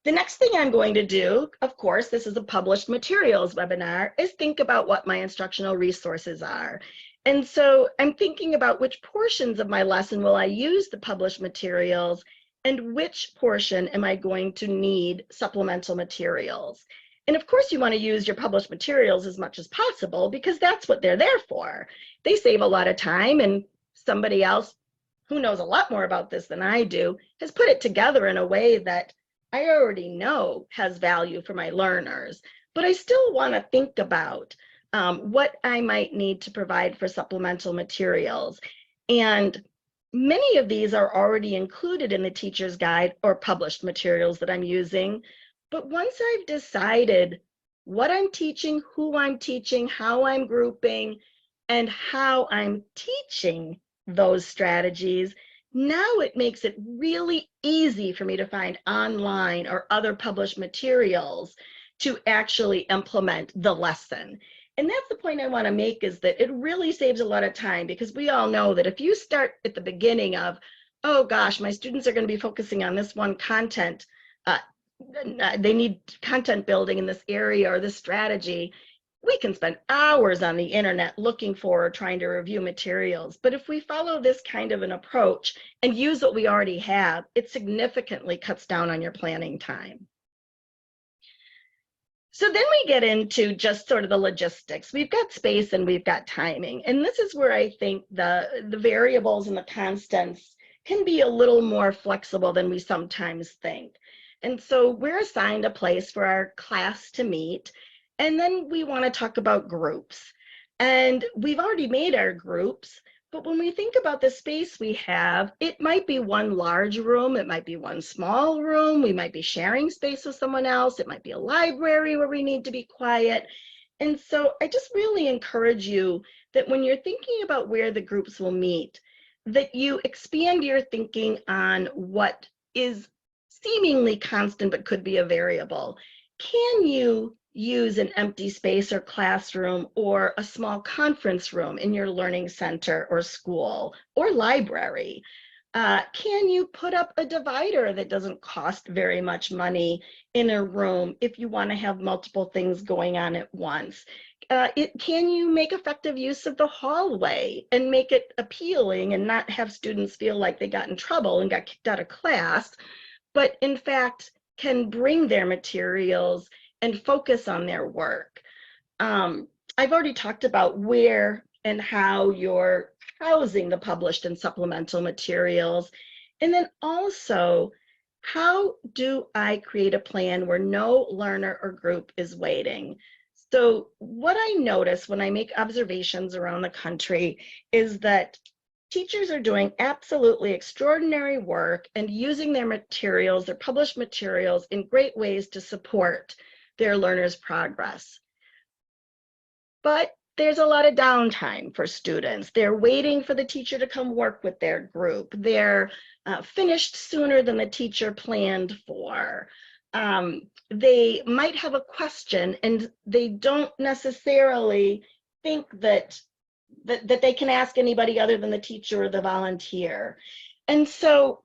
The next thing I'm going to do, of course, this is a published materials webinar, is think about what my instructional resources are. And so I'm thinking about which portions of my lesson will I use the published materials, and which portion am I going to need supplemental materials. And of course, you want to use your published materials as much as possible, because that's what they're there for. They save a lot of time, and somebody else who knows a lot more about this than I do has put it together in a way that I already know has value for my learners. But I still want to think about what I might need to provide for supplemental materials. And many of these are already included in the teacher's guide or published materials that I'm using. But once I've decided what I'm teaching, who I'm teaching, how I'm grouping, and how I'm teaching those strategies, now it makes it really easy for me to find online or other published materials to actually implement the lesson. And that's the point I want to make, is that it really saves a lot of time, because we all know that if you start at the beginning of, oh gosh, my students are going to be focusing on this one content, they need content building in this area or this strategy, we can spend hours on the internet looking for or trying to review materials. But if we follow this kind of an approach and use what we already have, it significantly cuts down on your planning time. So then we get into just sort of the logistics. We've got space and we've got timing. And this is where I think the variables and the constants can be a little more flexible than we sometimes think. And so we're assigned a place for our class to meet. And then we want to talk about groups. And we've already made our groups, but when we think about the space we have, it might be one large room, it might be one small room, we might be sharing space with someone else, it might be a library where we need to be quiet. And so I just really encourage you that when you're thinking about where the groups will meet, that you expand your thinking on what is seemingly constant but could be a variable. Can you use an empty space or classroom or a small conference room in your learning center or school or library? Can you put up a divider that doesn't cost very much money in a room if you want to have multiple things going on at once? Can you make effective use of the hallway and make it appealing and not have students feel like they got in trouble and got kicked out of class, but in fact can bring their materials and focus on their work? I've already talked about where and how you're housing the published and supplemental materials. And then also, how do I create a plan where no learner or group is waiting? So what I notice when I make observations around the country is that teachers are doing absolutely extraordinary work and using their materials, their published materials, in great ways to support their learners' progress. But there's a lot of downtime for students. They're waiting for the teacher to come work with their group. They're finished sooner than the teacher planned for. they might have a question and they don't necessarily think that they can ask anybody other than the teacher or the volunteer. And so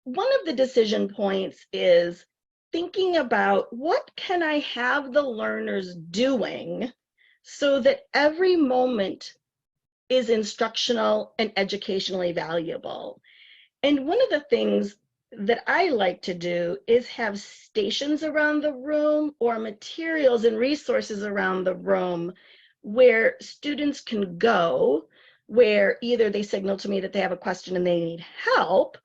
one of the decision points is thinking about what can I have the learners doing so that every moment is instructional and educationally valuable. And one of the things that I like to do is have stations around the room or materials and resources around the room where students can go, where either they signal to me that they have a question and they need help,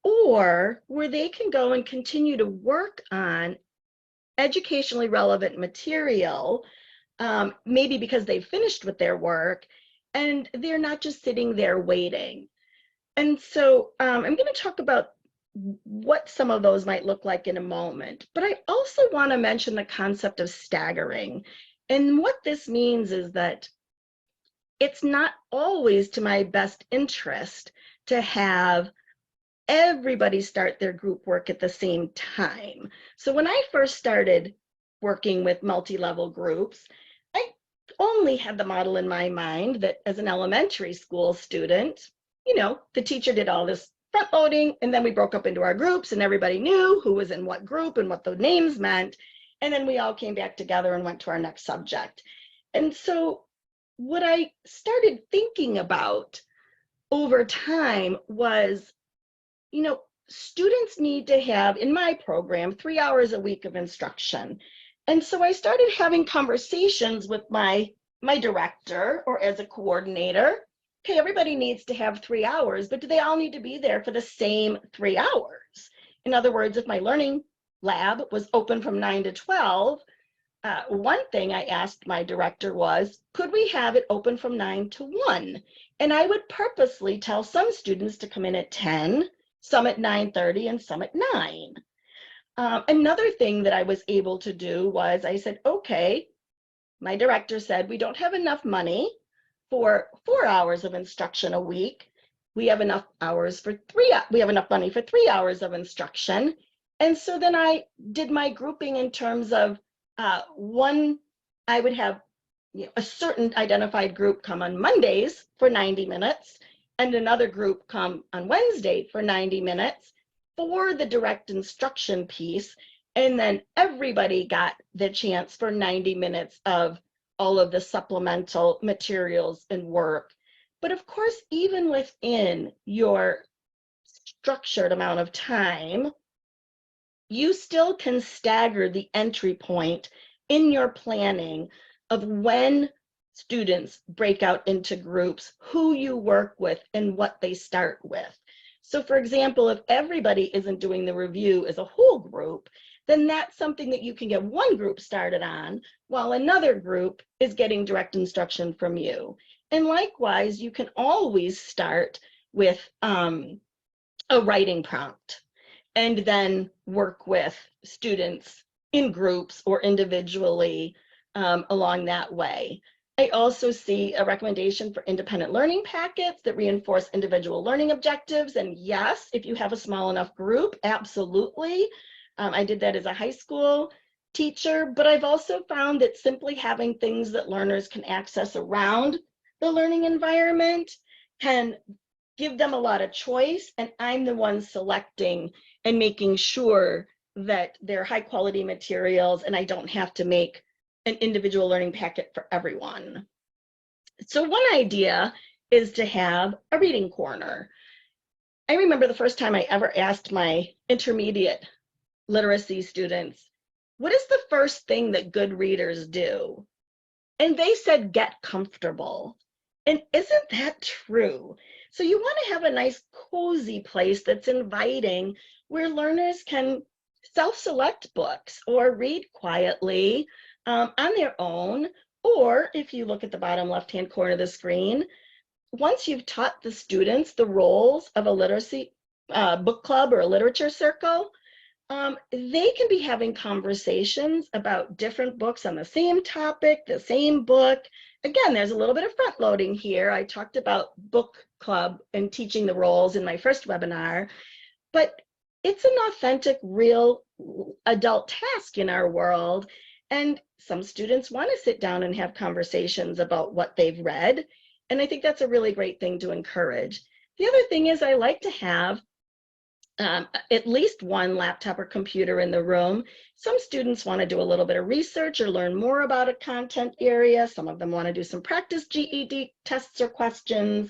or where they can go and continue to work on educationally relevant material, maybe because they've finished with their work and they're not just sitting there waiting. And so I'm going to talk about what some of those might look like in a moment, but I also want to mention the concept of staggering. And what this means is that it's not always to my best interest to have everybody start their group work at the same time. So when I first started working with multi-level groups, I only had the model in my mind that as an elementary school student, you know, the teacher did all this front loading and then we broke up into our groups and everybody knew who was in what group and what the names meant. And then we all came back together and went to our next subject. And so what I started thinking about over time was, you know, students need to have, in my program, 3 hours a week of instruction. And so I started having conversations with my director or as a coordinator. Okay, everybody needs to have 3 hours, but do they all need to be there for the same 3 hours? In other words, if my learning lab was open from 9 to 12, one thing I asked my director was, could we have it open from 9 to 1? And I would purposely tell some students to come in at 10, some at 9:30, and some at 9. Another thing that I was able to do was I said, okay, my director said, we don't have enough money for 4 hours of instruction a week. We have enough money for 3 hours of instruction. And so then I did my grouping in terms of one, I would have a certain identified group come on Mondays for 90 minutes and another group come on Wednesday for 90 minutes for the direct instruction piece. And then everybody got the chance for 90 minutes of all of the supplemental materials and work. But of course, even within your structured amount of time, you still can stagger the entry point in your planning of when students break out into groups, who you work with, and what they start with. So for example, if everybody isn't doing the review as a whole group, then that's something that you can get one group started on while another group is getting direct instruction from you. And likewise, you can always start with a writing prompt and then work with students in groups or individually along that way. I also see a recommendation for independent learning packets that reinforce individual learning objectives. And yes, if you have a small enough group, absolutely. I did that as a high school teacher, but I've also found that simply having things that learners can access around the learning environment can give them a lot of choice. And I'm the one selecting and making sure that they're high quality materials and I don't have to make an individual learning packet for everyone. So one idea is to have a reading corner. I remember the first time I ever asked my intermediate literacy students, what is the first thing that good readers do? And they said, get comfortable. And isn't that true? So you want to have a nice cozy place that's inviting where learners can self-select books or read quietly on their own. Or if you look at the bottom left-hand corner of the screen, once you've taught the students the roles of a literacy book club or a literature circle, they can be having conversations about different books on the same topic, the same book. Again, there's a little bit of front loading here. I talked about book club and teaching the roles in my first webinar, but it's an authentic, real adult task in our world. And some students want to sit down and have conversations about what they've read. And I think that's a really great thing to encourage. The other thing is I like to have at least one laptop or computer in the room. Some students want to do a little bit of research or learn more about a content area. Some of them want to do some practice GED tests or questions.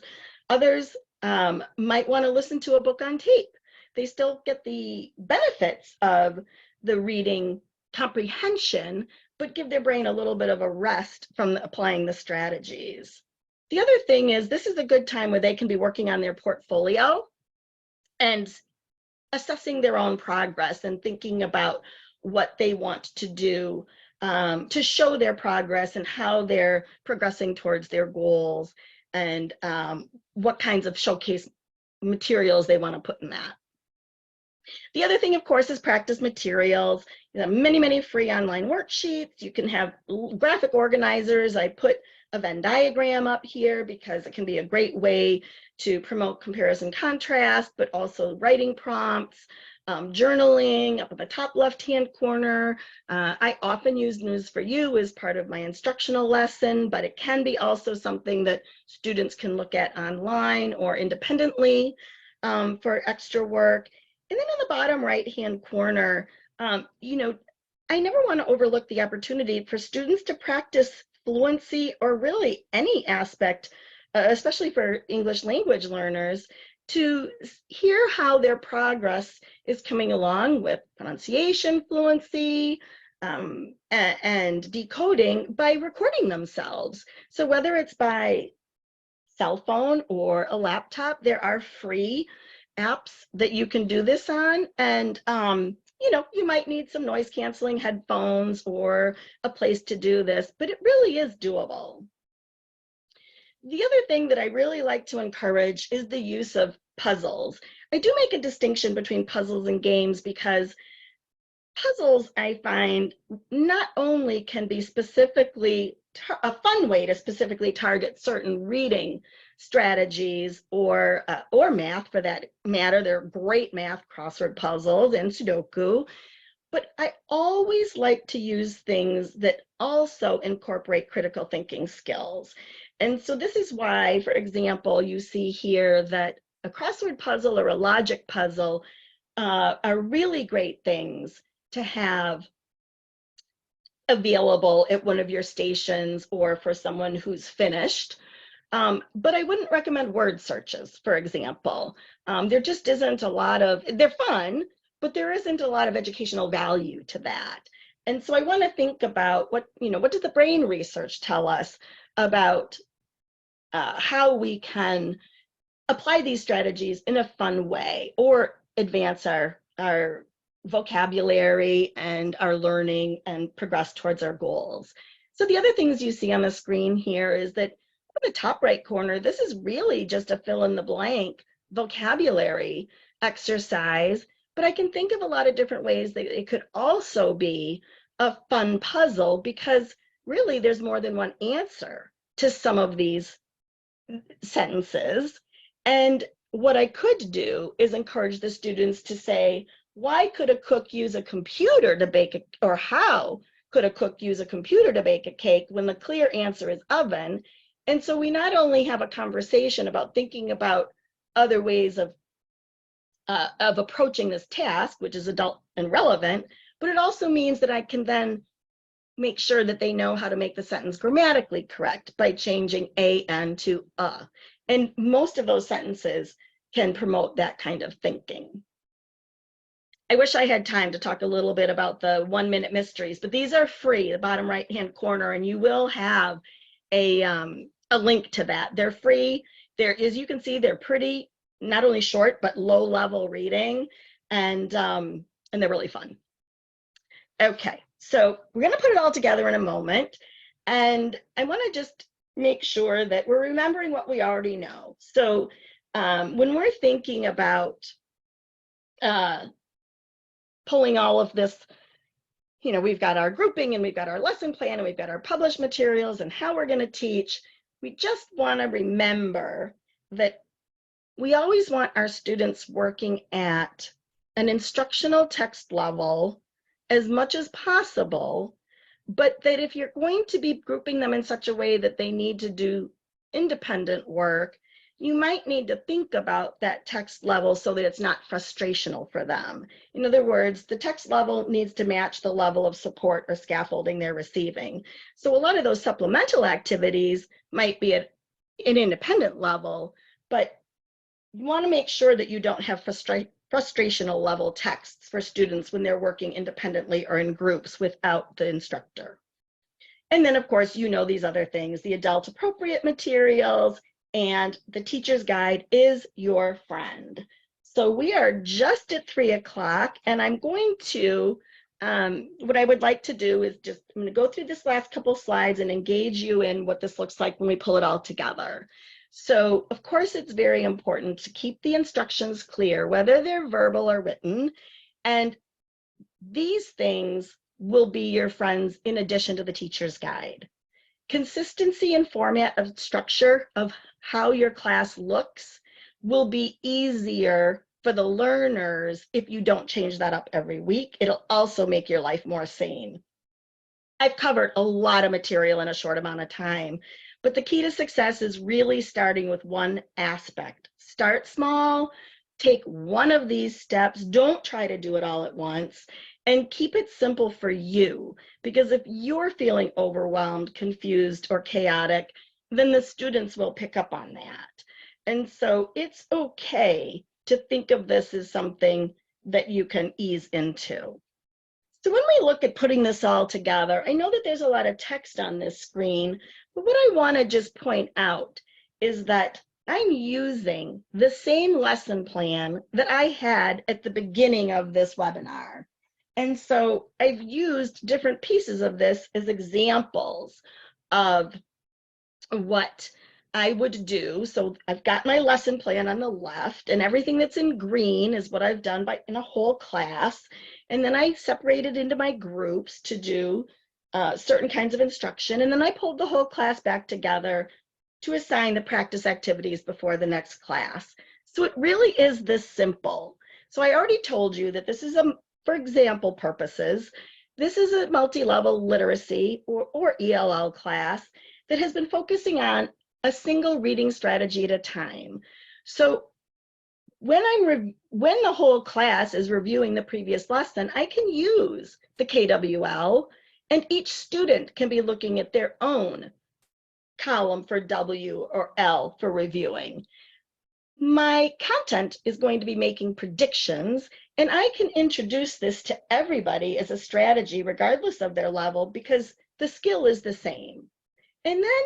Others might want to listen to a book on tape. They still get the benefits of the reading comprehension, but give their brain a little bit of a rest from applying the strategies. The other thing is this is a good time where they can be working on their portfolio and assessing their own progress and thinking about what they want to do to show their progress and how they're progressing towards their goals and what kinds of showcase materials they want to put in that. The other thing, of course, is practice materials. You know, many free online worksheets. You can have graphic organizers. I put a Venn diagram up here because it can be a great way to promote comparison contrast, but also writing prompts, journaling up at the top left-hand corner. I often use News for You as part of my instructional lesson, but it can be also something that students can look at online or independently for extra work. And then in the bottom right-hand corner, you know, I never want to overlook the opportunity for students to practice fluency or really any aspect, especially for English language learners, to hear how their progress is coming along with pronunciation, fluency, and decoding by recording themselves. So whether it's by cell phone or a laptop, there are free apps that you can do this on. And you know, you might need some noise canceling headphones or a place to do this, but it really is doable. The other thing that I really like to encourage is the use of puzzles. I do make a distinction between puzzles and games because puzzles, I find, not only can be specifically a fun way to specifically target certain reading strategies or math for that matter. They're great math crossword puzzles and Sudoku, but I always like to use things that also incorporate critical thinking skills. And so this is why, for example, you see here that a crossword puzzle or a logic puzzle are really great things to have available at one of your stations or for someone who's finished. But I wouldn't recommend word searches, for example. There just isn't a lot of, they're fun, but there isn't a lot of educational value to that. And so I want to think about what does the brain research tell us about how we can apply these strategies in a fun way or advance our vocabulary and our learning and progress towards our goals. So the other things you see on the screen here is that in the top right corner, this is really just a fill in the blank vocabulary exercise, but I can think of a lot of different ways that it could also be a fun puzzle because really there's more than one answer to some of these sentences. And what I could do is encourage the students to say, why could a cook use a computer to bake a, or how could a cook use a computer to bake a cake when the clear answer is oven? And so we not only have a conversation about thinking about other ways of approaching this task, which is adult and relevant, but it also means that I can then make sure that they know how to make the sentence grammatically correct by changing an to a. And most of those sentences can promote that kind of thinking. I wish I had time to talk a little bit about the 1-minute mysteries, but these are free, the bottom right-hand corner, and you will have a link to that. They're free. There is, you can see they're pretty, not only short, but low-level reading, and they're really fun. Okay, so we're going to put it all together in a moment, and I want to just make sure that we're remembering what we already know. So when we're thinking about pulling all of this, you know, we've got our grouping and we've got our lesson plan and we've got our published materials and how we're going to teach. We just want to remember that we always want our students working at an instructional text level as much as possible, but that if you're going to be grouping them in such a way that they need to do independent work, you might need to think about that text level so that it's not frustrational for them. In other words, the text level needs to match the level of support or scaffolding they're receiving. So a lot of those supplemental activities might be at an independent level, but you want to make sure that you don't have frustrational level texts for students when they're working independently or in groups without the instructor. And then, of course, you know these other things, the adult appropriate materials, and the teacher's guide is your friend. So we are just at 3 o'clock, and I'm going to, what I would like to do is I'm going to go through this last couple slides and engage you in what this looks like when we pull it all together. So, of course, it's very important to keep the instructions clear, whether they're verbal or written, and these things will be your friends in addition to the teacher's guide. Consistency and format of structure of how your class looks will be easier for the learners if you don't change that up every week. It'll also make your life more sane. I've covered a lot of material in a short amount of time, but the key to success is really starting with one aspect. Start small, take one of these steps, don't try to do it all at once, and keep it simple for you, because if you're feeling overwhelmed, confused, or chaotic, then the students will pick up on that. And so it's okay to think of this as something that you can ease into. So when we look at putting this all together, I know that there's a lot of text on this screen, but what I want to just point out is that I'm using the same lesson plan that I had at the beginning of this webinar. And so I've used different pieces of this as examples of what I would do. So I've got my lesson plan on the left, and everything that's in green is what I've done in a whole class. And then I separated into my groups to do certain kinds of instruction. And then I pulled the whole class back together to assign the practice activities before the next class. So it really is this simple. So I already told you that this is for example purposes, this is a multi-level literacy or ELL class that has been focusing on a single reading strategy at a time. So when the whole class is reviewing the previous lesson, I can use the KWL, and each student can be looking at their own column for W or L for reviewing. My content is going to be making predictions, and I can introduce this to everybody as a strategy regardless of their level because the skill is the same. And then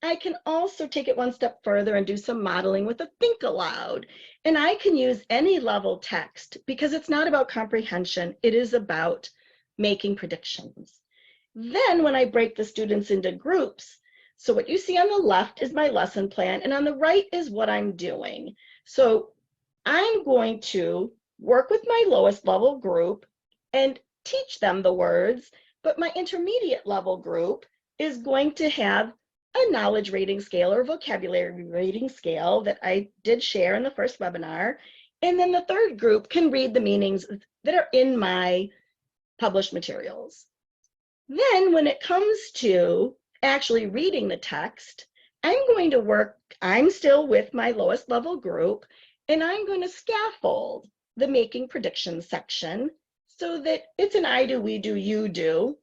I can also take it one step further and do some modeling with a think aloud. And I can use any level text because it's not about comprehension, it is about making predictions. Then when I break the students into groups, so what you see on the left is my lesson plan, and on the right is what I'm doing. So I'm going to work with my lowest level group and teach them the words, but my intermediate level group is going to have a knowledge rating scale or vocabulary rating scale that I did share in the first webinar. And then the third group can read the meanings that are in my published materials. Then when it comes to actually reading the text, I'm still with my lowest level group, and I'm going to scaffold the making predictions section so that it's an I do, we do, you do.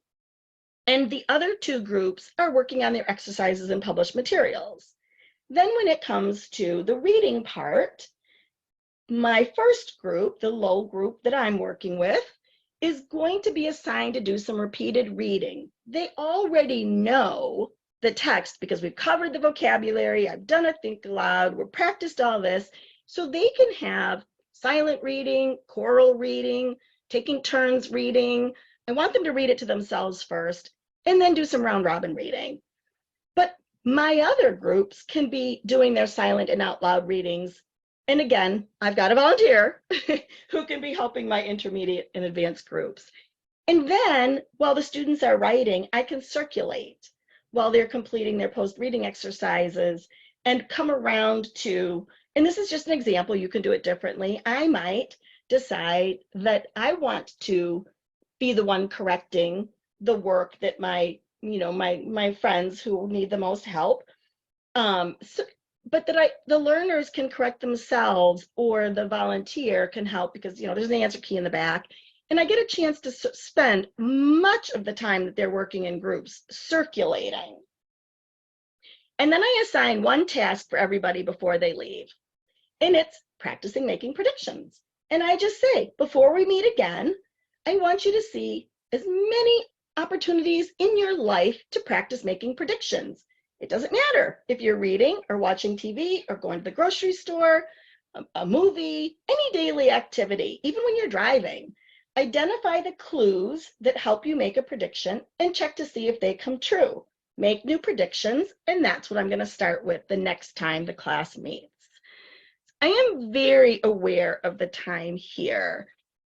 And the other two groups are working on their exercises and published materials. Then when it comes to the reading part, my first group, the low group that I'm working with, is going to be assigned to do some repeated reading. They already know the text because we've covered the vocabulary, I've done a think aloud, we've practiced all this, so they can have silent reading, choral reading, taking turns reading. I want them to read it to themselves first and then do some round robin reading. But my other groups can be doing their silent and out loud readings. And again, I've got a volunteer who can be helping my intermediate and advanced groups. And then while the students are writing, I can circulate while they're completing their post-reading exercises and come around to, and this is just an example, you can do it differently. I might decide that I want to be the one correcting the work that my friends who need the most help, but that the learners can correct themselves, or the volunteer can help, because there's an answer key in the back, and I get a chance to spend much of the time that they're working in groups circulating. And then I assign one task for everybody before they leave, and it's practicing making predictions. And I just say, before we meet again, I want you to see as many opportunities in your life to practice making predictions. It doesn't matter if you're reading or watching TV or going to the grocery store, a movie, any daily activity, even when you're driving. Identify the clues that help you make a prediction and check to see if they come true. Make new predictions, and that's what I'm going to start with the next time the class meets. I am very aware of the time here,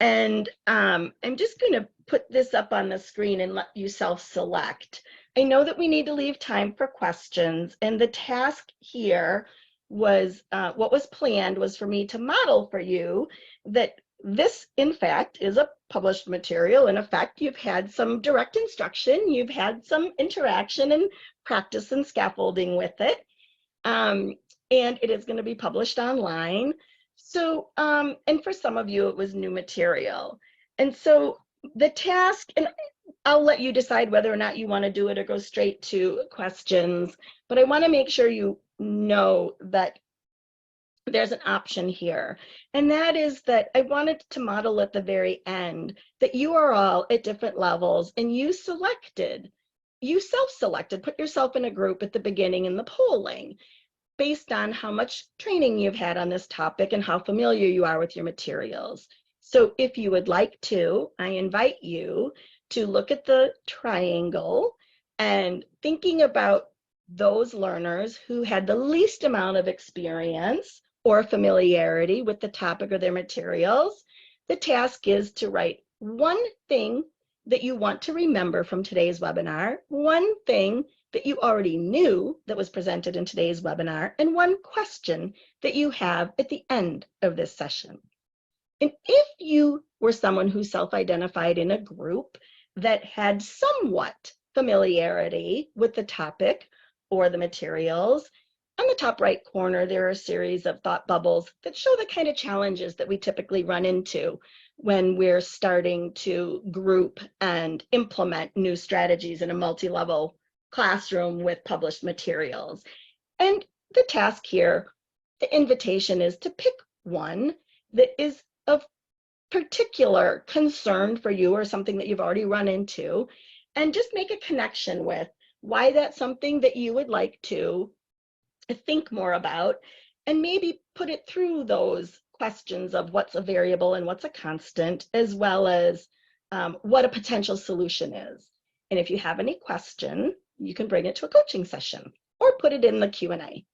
and I'm just going to put this up on the screen and let you self-select. I know that we need to leave time for questions, and the task here was, what was planned was for me to model for you that this, in fact, is a published material. In effect, you've had some direct instruction, you've had some interaction and practice and scaffolding with it, and it is going to be published online. So, and for some of you, it was new material. And so the task, and I'll let you decide whether or not you want to do it or go straight to questions, but I want to make sure you know that there's an option here, and that is that I wanted to model at the very end that you are all at different levels, and you self-selected, put yourself in a group at the beginning in the polling based on how much training you've had on this topic and how familiar you are with your materials. So if you would like to, I invite you to look at the triangle and thinking about those learners who had the least amount of experience or familiarity with the topic or their materials. The task is to write one thing that you want to remember from today's webinar, one thing that you already knew that was presented in today's webinar, and one question that you have at the end of this session. And if you were someone who self-identified in a group that had somewhat familiarity with the topic or the materials, on the top right corner, there are a series of thought bubbles that show the kind of challenges that we typically run into when we're starting to group and implement new strategies in a multi-level classroom with published materials. And the task here, the invitation is to pick one that is of particular concern for you or something that you've already run into, and just make a connection with why that's something that you would like to think more about, and maybe put it through those questions of what's a variable and what's a constant, as well as what a potential solution is. And if you have any question, you can bring it to a coaching session or put it in the Q&A.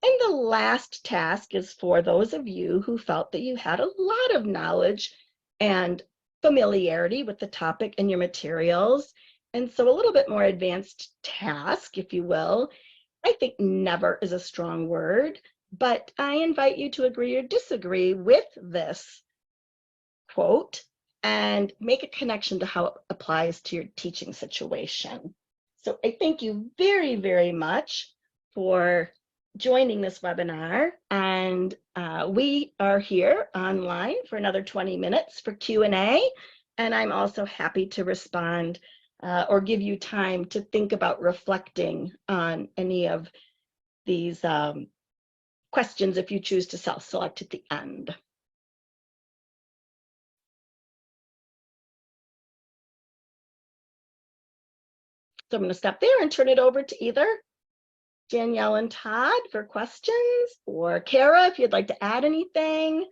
And the last task is for those of you who felt that you had a lot of knowledge and familiarity with the topic and your materials. And so a little bit more advanced task, if you will. I think never is a strong word, but I invite you to agree or disagree with this quote and make a connection to how it applies to your teaching situation. So I thank you very, very much for joining this webinar, and we are here online for another 20 minutes for Q&A, and I'm also happy to respond or give you time to think about reflecting on any of these questions if you choose to self-select at the end. So I'm going to stop there and turn it over to either Danielle and Todd for questions, or Kara if you'd like to add anything,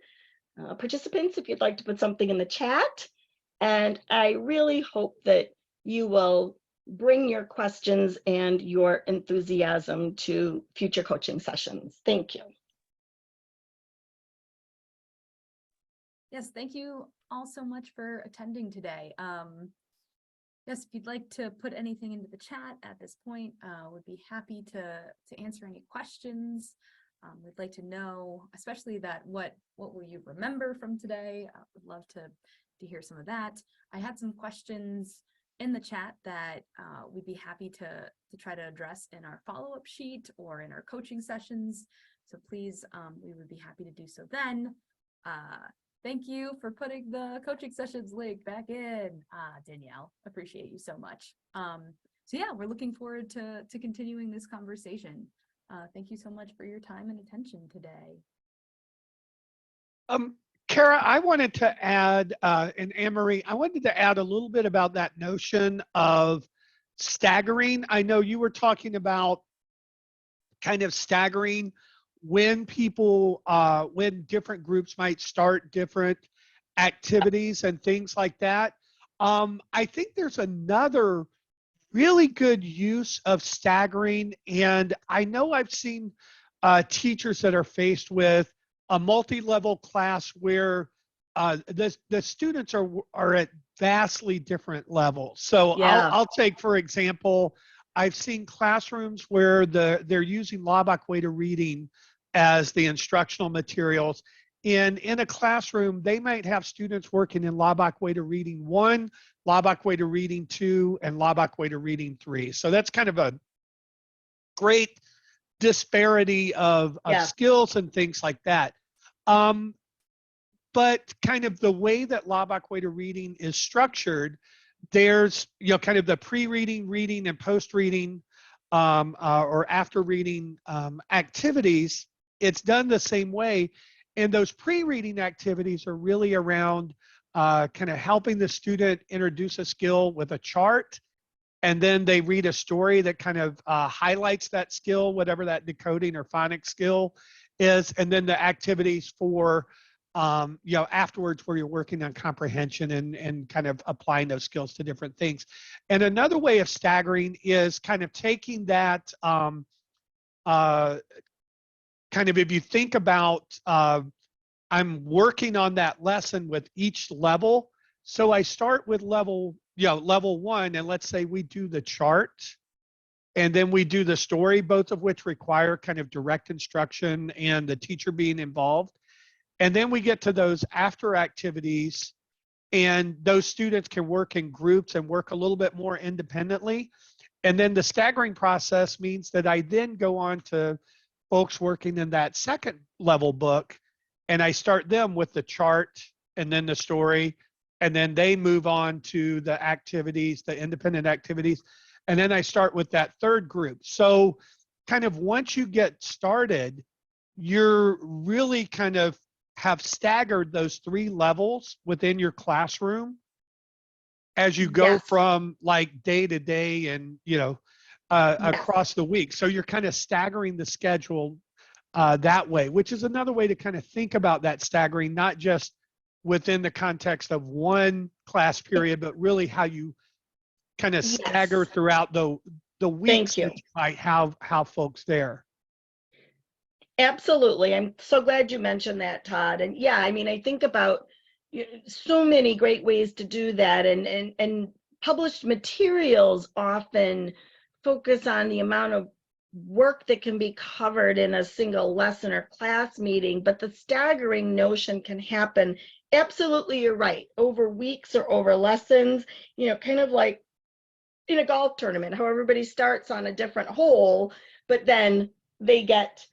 participants if you'd like to put something in the chat. And I really hope that you will bring your questions and your enthusiasm to future coaching sessions. Thank you. Yes, thank you all so much for attending today. Yes, if you'd like to put anything into the chat at this point, would be happy to answer any questions. We'd like to know, especially that what will you remember from today? I would love to hear some of that. I had some questions in the chat that we'd be happy to try to address in our follow-up sheet or in our coaching sessions. So please, we would be happy to do so then. Thank you for putting the coaching sessions link back in, Danielle. Appreciate you so much. So yeah, we're looking forward to continuing this conversation. Thank you so much for your time and attention today. Kara, I wanted to add, and Anne-Marie, I wanted to add a little bit about that notion of staggering. I know you were talking about kind of staggering when people, when different groups might start different activities and things like that. I think there's another really good use of staggering, and I know I've seen teachers that are faced with a multi-level class where the students are at vastly different levels. So Yeah. I'll take, for example, I've seen classrooms where they're using Laubach way to reading as the instructional materials. In a classroom, they might have students working in Laubach way to reading 1, Laubach way to reading 2, and Laubach way to reading 3. So that's kind of a great disparity of skills and things like that. But kind of the way that Laubach way to reading is structured, there's, you know, kind of the pre-reading, reading, and post-reading or after reading activities. It's done the same way. And those pre-reading activities are really around kind of helping the student introduce a skill with a chart. And then they read a story that kind of highlights that skill, whatever that decoding or phonics skill is. And then the activities for, you know, afterwards where you're working on comprehension and kind of applying those skills to different things. And another way of staggering is kind of taking that, kind of, if you think about, I'm working on that lesson with each level. So I start with level 1, and let's say we do the chart and then we do the story, both of which require kind of direct instruction and the teacher being involved. And then we get to those after activities, and those students can work in groups and work a little bit more independently. And then the staggering process means that I then go on to folks working in that second level book, and I start them with the chart and then the story, and then they move on to the activities, the independent activities, and then I start with that third group. So kind of once you get started, you're really kind of have staggered those 3 levels within your classroom as you go from like day to day and, you know, across the week. So you're kind of staggering the schedule that way, which is another way to kind of think about that staggering, not just within the context of one class period, but really how you kind of stagger throughout the weeks that you might have folks there. Absolutely. I'm so glad you mentioned that, Todd. And yeah, I mean, I think about so many great ways to do that, and published materials often focus on the amount of work that can be covered in a single lesson or class meeting, but the staggering notion can happen. Absolutely, you're right. Over weeks or over lessons, you know, kind of like in a golf tournament, how everybody starts on a different hole, but then they get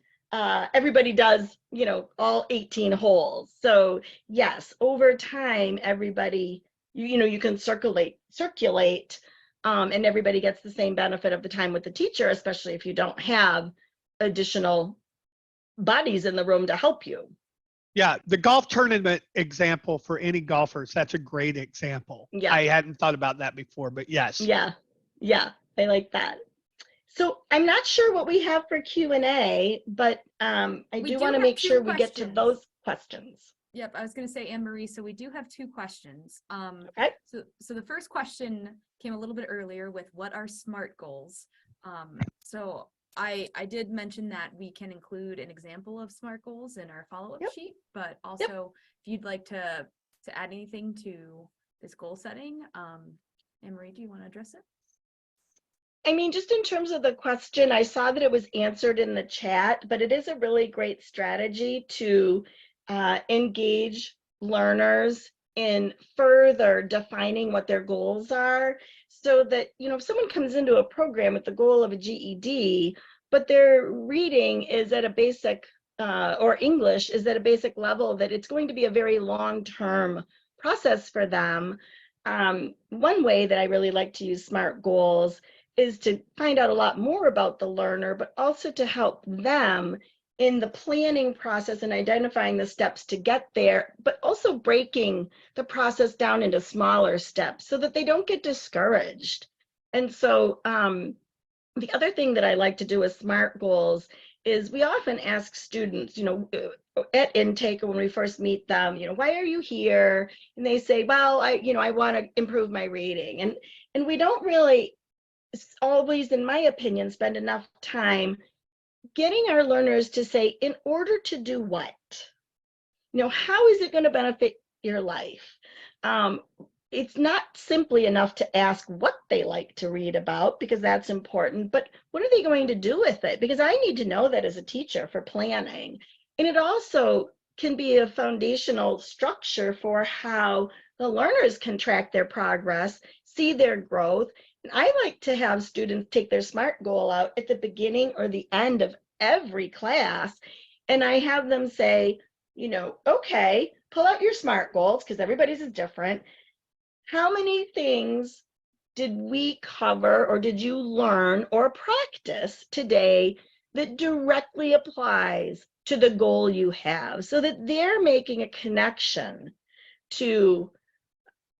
everybody does, you know, all 18 holes. So yes, over time, everybody, you know, you can circulate, and everybody gets the same benefit of the time with the teacher, especially if you don't have additional bodies in the room to help you. Yeah, the golf tournament example for any golfers, that's a great example. Yeah. I hadn't thought about that before, but yes. Yeah, I like that. So I'm not sure what we have for Q&A, but I do want to make sure we get to those questions. Yep, I was going to say, Anne-Marie, so we do have 2 questions. Okay. So the first question came a little bit earlier with what are SMART goals? So I did mention that we can include an example of SMART goals in our follow-up sheet, but also if you'd like to add anything to this goal setting, Anne-Marie, do you want to address it? I mean, just in terms of the question, I saw that it was answered in the chat, but it is a really great strategy to engage learners in further defining what their goals are, so that, you know, if someone comes into a program with the goal of a GED, but their reading is at a basic or English is at a basic level, that it's going to be a very long-term process for them. One way that I really like to use SMART goals is to find out a lot more about the learner, but also to help them in the planning process and identifying the steps to get there, but also breaking the process down into smaller steps so that they don't get discouraged. And so the other thing that I like to do with SMART goals is we often ask students, you know, at intake or when we first meet them, you know, why are you here? And they say, well, I want to improve my reading. And we don't really always, in my opinion, spend enough time getting our learners to say, in order to do what? You know, how is it going to benefit your life? It's not simply enough to ask what they like to read about, because that's important, but what are they going to do with it? Because I need to know that as a teacher for planning. And it also can be a foundational structure for how the learners can track their progress, see their growth. And I like to have students take their SMART goal out at the beginning or the end of every class. And I have them say, you know, okay, pull out your SMART goals, because everybody's is different. How many things did we cover or did you learn or practice today that directly applies to the goal you have, so that they're making a connection to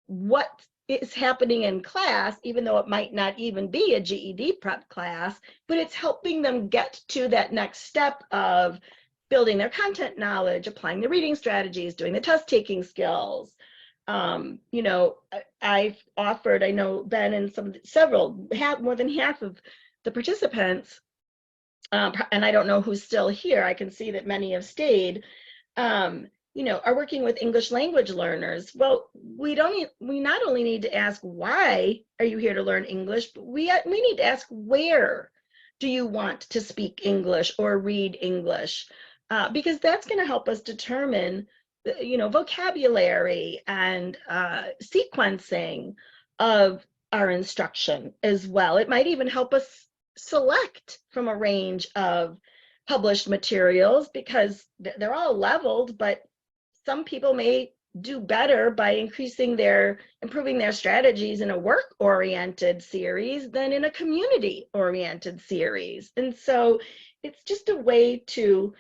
what is happening in class, even though it might not even be a GED prep class, but it's helping them get to that next step of building their content knowledge, applying the reading strategies, doing the test taking skills. You know, I've offered, I know Ben and more than half of the participants, and I don't know who's still here. I can see that many have stayed, you know, are working with English language learners. Well, we not only need to ask, why are you here to learn English, but we need to ask, where do you want to speak English or read English? Because that's going to help us determine, you know, vocabulary and sequencing of our instruction as well. It might even help us select from a range of published materials, because they're all leveled, but some people may do better by improving their strategies in a work-oriented series than in a community-oriented series. And so it's just a way to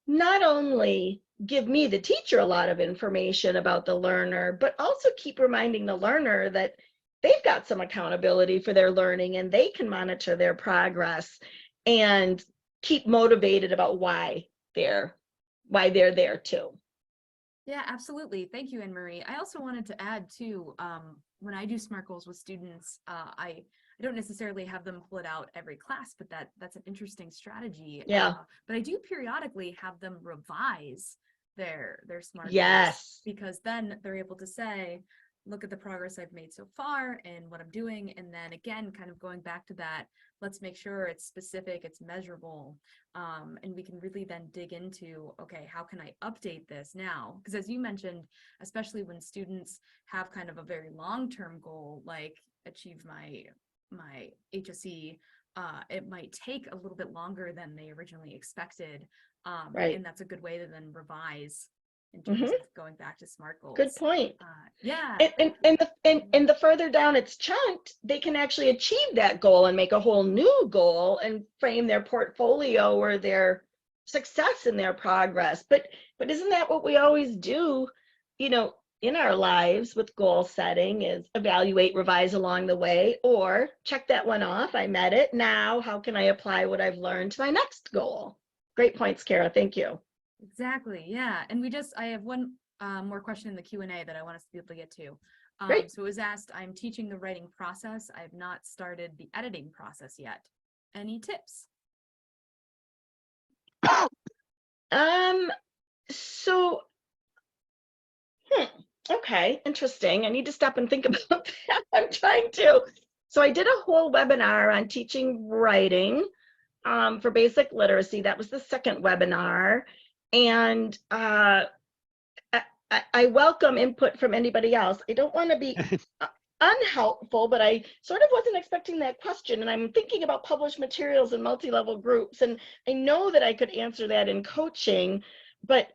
not only give me, the teacher, a lot of information about the learner, but also keep reminding the learner that they've got some accountability for their learning and they can monitor their progress and keep motivated about why they're there too. Yeah, absolutely. Thank you, Anne Marie. I also wanted to add too, when I do SMART goals with students, I don't necessarily have them pull it out every class, but that's an interesting strategy. Yeah. But I do periodically have them revise their SMART goals, Yes. because then they're able to say, look at the progress I've made so far and what I'm doing. And then again, kind of going back to that, let's make sure it's specific, it's measurable. And we can really then dig into, okay, how can I update this now? Because as you mentioned, especially when students have kind of a very long-term goal, like achieve my HSE, it might take a little bit longer than they originally expected. Right. And that's a good way to then revise in terms of going back to SMART goals. Good point. Yeah. And the further down it's chunked, they can actually achieve that goal and make a whole new goal and frame their portfolio or their success in their progress. But isn't that what we always do, you know, in our lives with goal setting, is evaluate, revise along the way, or check that one off, I met it. Now, how can I apply what I've learned to my next goal? Great points, Kara. Thank you. Exactly. Yeah. And I have one more question in the Q&A that I want us to be able to get to. Great. So it was asked, I'm teaching the writing process. I have not started the editing process yet. Any tips? Okay, interesting. I need to stop and think about that. I'm trying to. So I did a whole webinar on teaching writing for basic literacy. That was the second webinar. And I welcome input from anybody else. I don't want to be unhelpful, but I sort of wasn't expecting that question. And I'm thinking about published materials in multi-level groups. And I know that I could answer that in coaching, but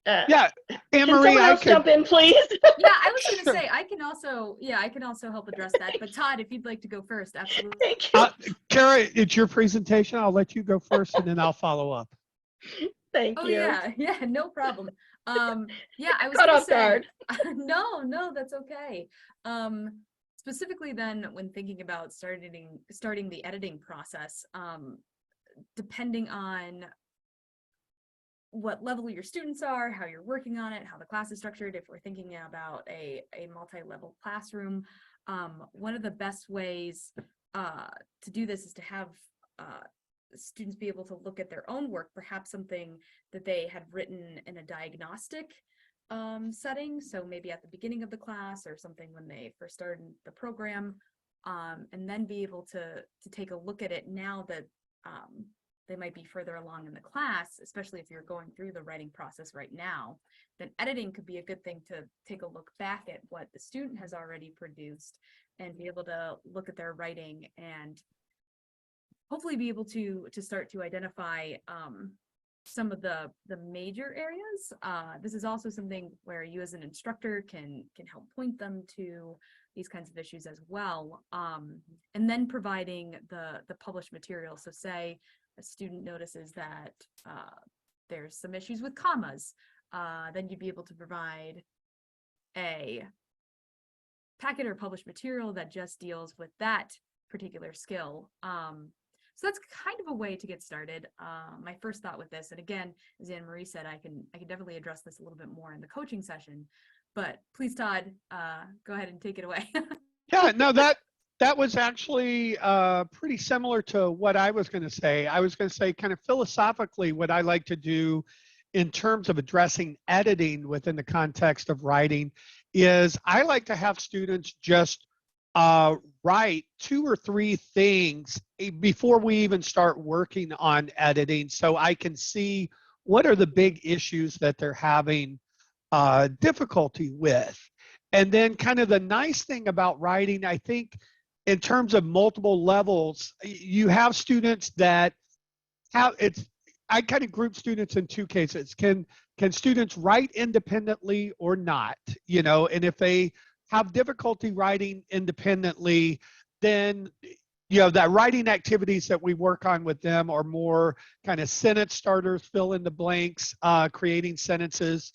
Yeah, Anne can Marie, someone else jump in, please? Yeah, I was going to Sure. say, I can also help address that. But Todd, if you'd like to go first, absolutely. Thank you. Kara, it's your presentation. I'll let you go first, and then I'll follow up. Thank Oh you. yeah, no problem. Yeah, I was Caught gonna off say, guard. no, that's okay. Specifically then when thinking about starting the editing process, depending on what level your students are, how you're working on it, how the class is structured, if we're thinking about a multi-level classroom, one of the best ways to do this is to have students be able to look at their own work, perhaps something that they had written in a diagnostic setting. So maybe at the beginning of the class or something when they first started the program, and then be able to take a look at it now that they might be further along in the class, especially if you're going through the writing process right now, then editing could be a good thing to take a look back at what the student has already produced and be able to look at their writing and hopefully be able to start to identify some of the major areas. This is also something where you as an instructor can help point them to these kinds of issues as well. And then providing the published material. So say a student notices that there's some issues with commas, then you'd be able to provide a packet or published material that just deals with that particular skill. So that's kind of a way to get started. My first thought with this, and again, as Anne Marie said, I can definitely address this a little bit more in the coaching session, but please, Todd, go ahead and take it away. Yeah, no, that was actually pretty similar to what I was going to say. I was going to say kind of philosophically what I like to do in terms of addressing editing within the context of writing is I like to have students just write 2 or 3 things before we even start working on editing, so I can see what are the big issues that they're having difficulty with. And then kind of the nice thing about writing, I think in terms of multiple levels, you have students that have I kind of group students in 2 cases. Can students write independently or not? You know, and if they have difficulty writing independently, then that writing activities that we work on with them are more kind of sentence starters, fill in the blanks, creating sentences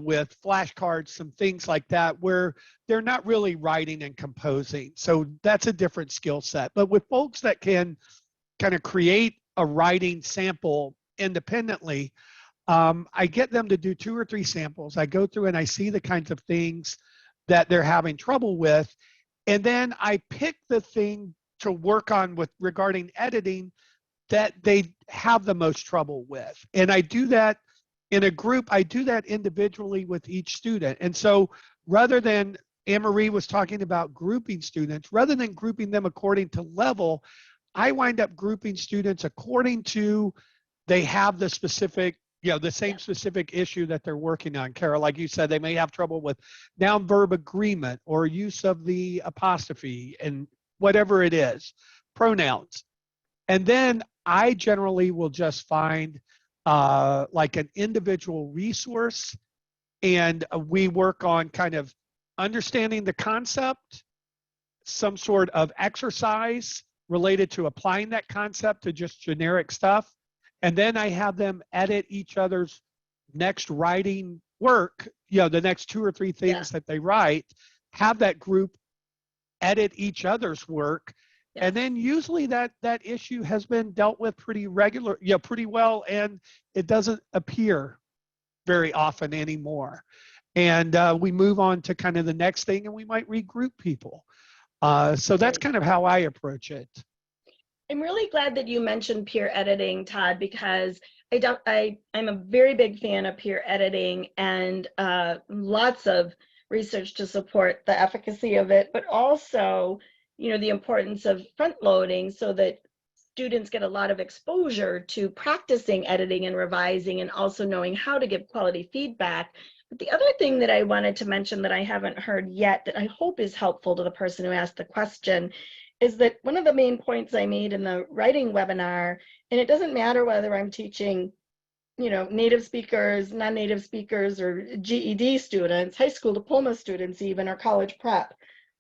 with flashcards, some things like that, where they're not really writing and composing. So that's a different skill set. But with folks that can kind of create a writing sample independently, I get them to do 2 or 3 samples. I go through and I see the kinds of things that they're having trouble with. And then I pick the thing to work on with regarding editing that they have the most trouble with. And I do that in a group. I do that individually with each student. And so rather than, Anne Marie was talking about grouping students, rather than grouping them according to level, I wind up grouping students according to they have the specific, the same specific issue that they're working on. Carol, like you said, they may have trouble with noun verb agreement or use of the apostrophe and whatever it is, pronouns. And then I generally will just find like an individual resource, and we work on kind of understanding the concept, some sort of exercise related to applying that concept to just generic stuff. And then I have them edit each other's next writing work, the next 2 or 3 things that they write, have that group edit each other's work. Yeah. And then usually that issue has been dealt with pretty well, and it doesn't appear very often anymore. And we move on to kind of the next thing, and we might regroup people. So that's kind of how I approach it. I'm really glad that you mentioned peer editing, Todd, because I'm a very big fan of peer editing, and lots of research to support the efficacy of it, but also, the importance of front loading so that students get a lot of exposure to practicing editing and revising and also knowing how to give quality feedback. But the other thing that I wanted to mention that I haven't heard yet that I hope is helpful to the person who asked the question is that one of the main points I made in the writing webinar, and it doesn't matter whether I'm teaching native speakers, non-native speakers, or GED students, high school diploma students even, or college prep.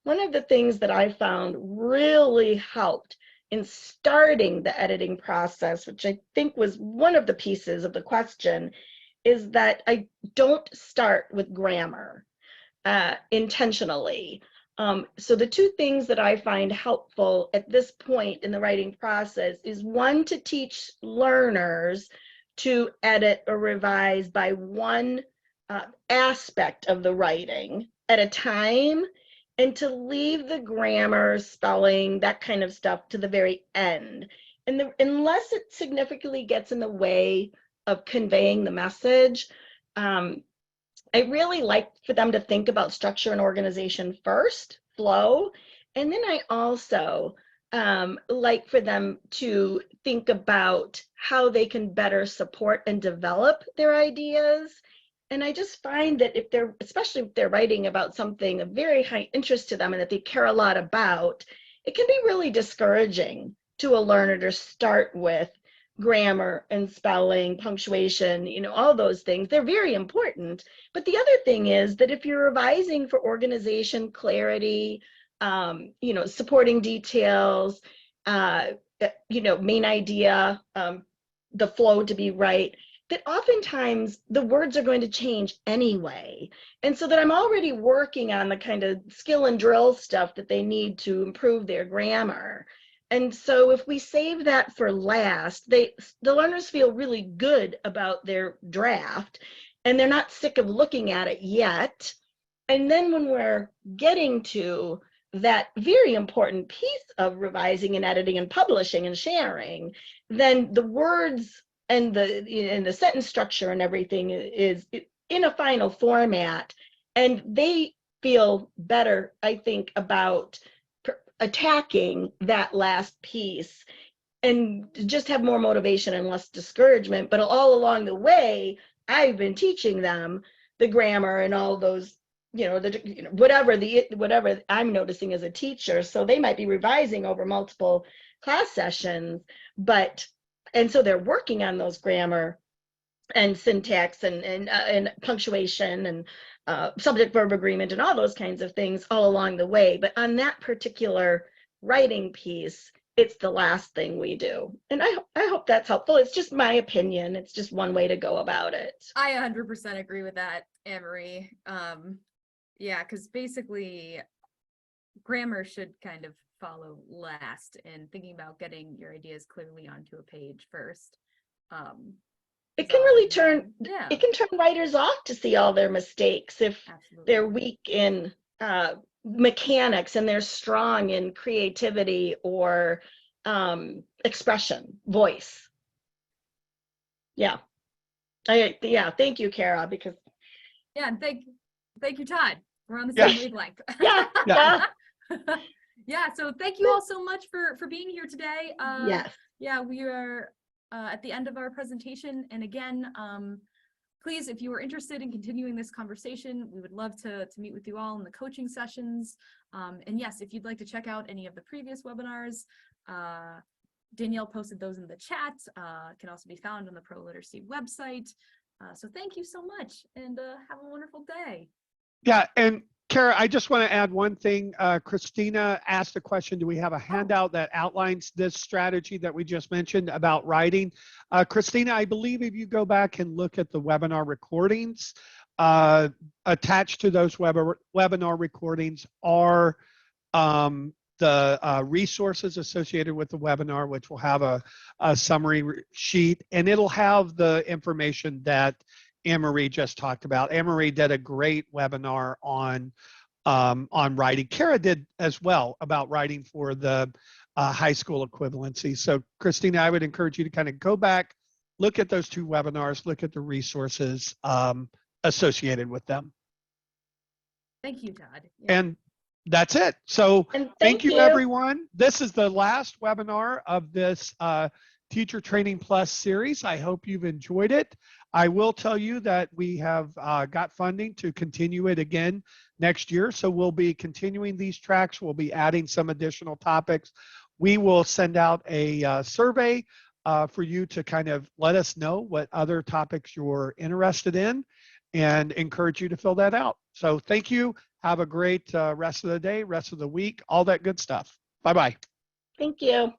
One of the things that I found really helped in starting the editing process, which I think was one of the pieces of the question, is that I don't start with grammar intentionally. So the two things that I find helpful at this point in the writing process is one, to teach learners to edit or revise by one aspect of the writing at a time, and to leave the grammar, spelling, that kind of stuff to the very end. And unless it significantly gets in the way of conveying the message, I really like for them to think about structure and organization first, flow, and then I also like for them to think about how they can better support and develop their ideas. And I just find that especially if they're writing about something of very high interest to them and that they care a lot about, it can be really discouraging to a learner to start with grammar and spelling, punctuation, all those things. They're very important. But the other thing is that if you're revising for organization, clarity, supporting details, main idea, the flow to be right, that oftentimes the words are going to change anyway. And so that I'm already working on the kind of skill and drill stuff that they need to improve their grammar. And so if we save that for last, the learners feel really good about their draft and they're not sick of looking at it yet. And then when we're getting to that very important piece of revising and editing and publishing and sharing, then the words and the sentence structure and everything is in a final format, and they feel better, I think, about attacking that last piece and just have more motivation and less discouragement. But all along the way, I've been teaching them the grammar and all those, whatever I'm noticing as a teacher. So they might be revising over multiple class sessions, and so they're working on those grammar and syntax and punctuation and subject verb agreement and all those kinds of things all along the way. But on that particular writing piece, it's the last thing we do. And I hope that's helpful. It's just my opinion. It's just one way to go about it. I 100% agree with that, Anne-Marie. Yeah, because basically grammar should kind of follow last, and thinking about getting your ideas clearly onto a page first. It can really it can turn writers off to see all their mistakes if they're weak in mechanics and they're strong in creativity or expression, voice. Yeah. Thank you, Kara, because and thank you, Todd. We're on the same wavelength. Yeah. Yeah, so thank you all so much for being here today. Yes. Yeah, we are at the end of our presentation. And again, please, if you are interested in continuing this conversation, we would love to meet with you all in the coaching sessions. And yes, if you'd like to check out any of the previous webinars, Danielle posted those in the chat, can also be found on the Pro Literacy website. So thank you so much, and have a wonderful day. Yeah, and Kara, I just want to add one thing. Christina asked a question, do we have a handout that outlines this strategy that we just mentioned about writing? Christina, I believe if you go back and look at the webinar recordings, attached to those webinar recordings are the resources associated with the webinar, which will have a summary sheet, and it'll have the information that Anne-Marie just talked about. Anne-Marie did a great webinar on writing. Kara did as well about writing for the high school equivalency. So Christina, I would encourage you to kind of go back, look at those two webinars, look at the resources associated with them. Thank you, Todd. Yeah. And that's it. So And thank you, everyone. This is the last webinar of this Teacher Training Plus series. I hope you've enjoyed it. I will tell you that we have got funding to continue it again next year. So we'll be continuing these tracks. We'll be adding some additional topics. We will send out a survey for you to kind of let us know what other topics you're interested in and encourage you to fill that out. So thank you. Have a great rest of the day, rest of the week, all that good stuff. Bye-bye. Thank you.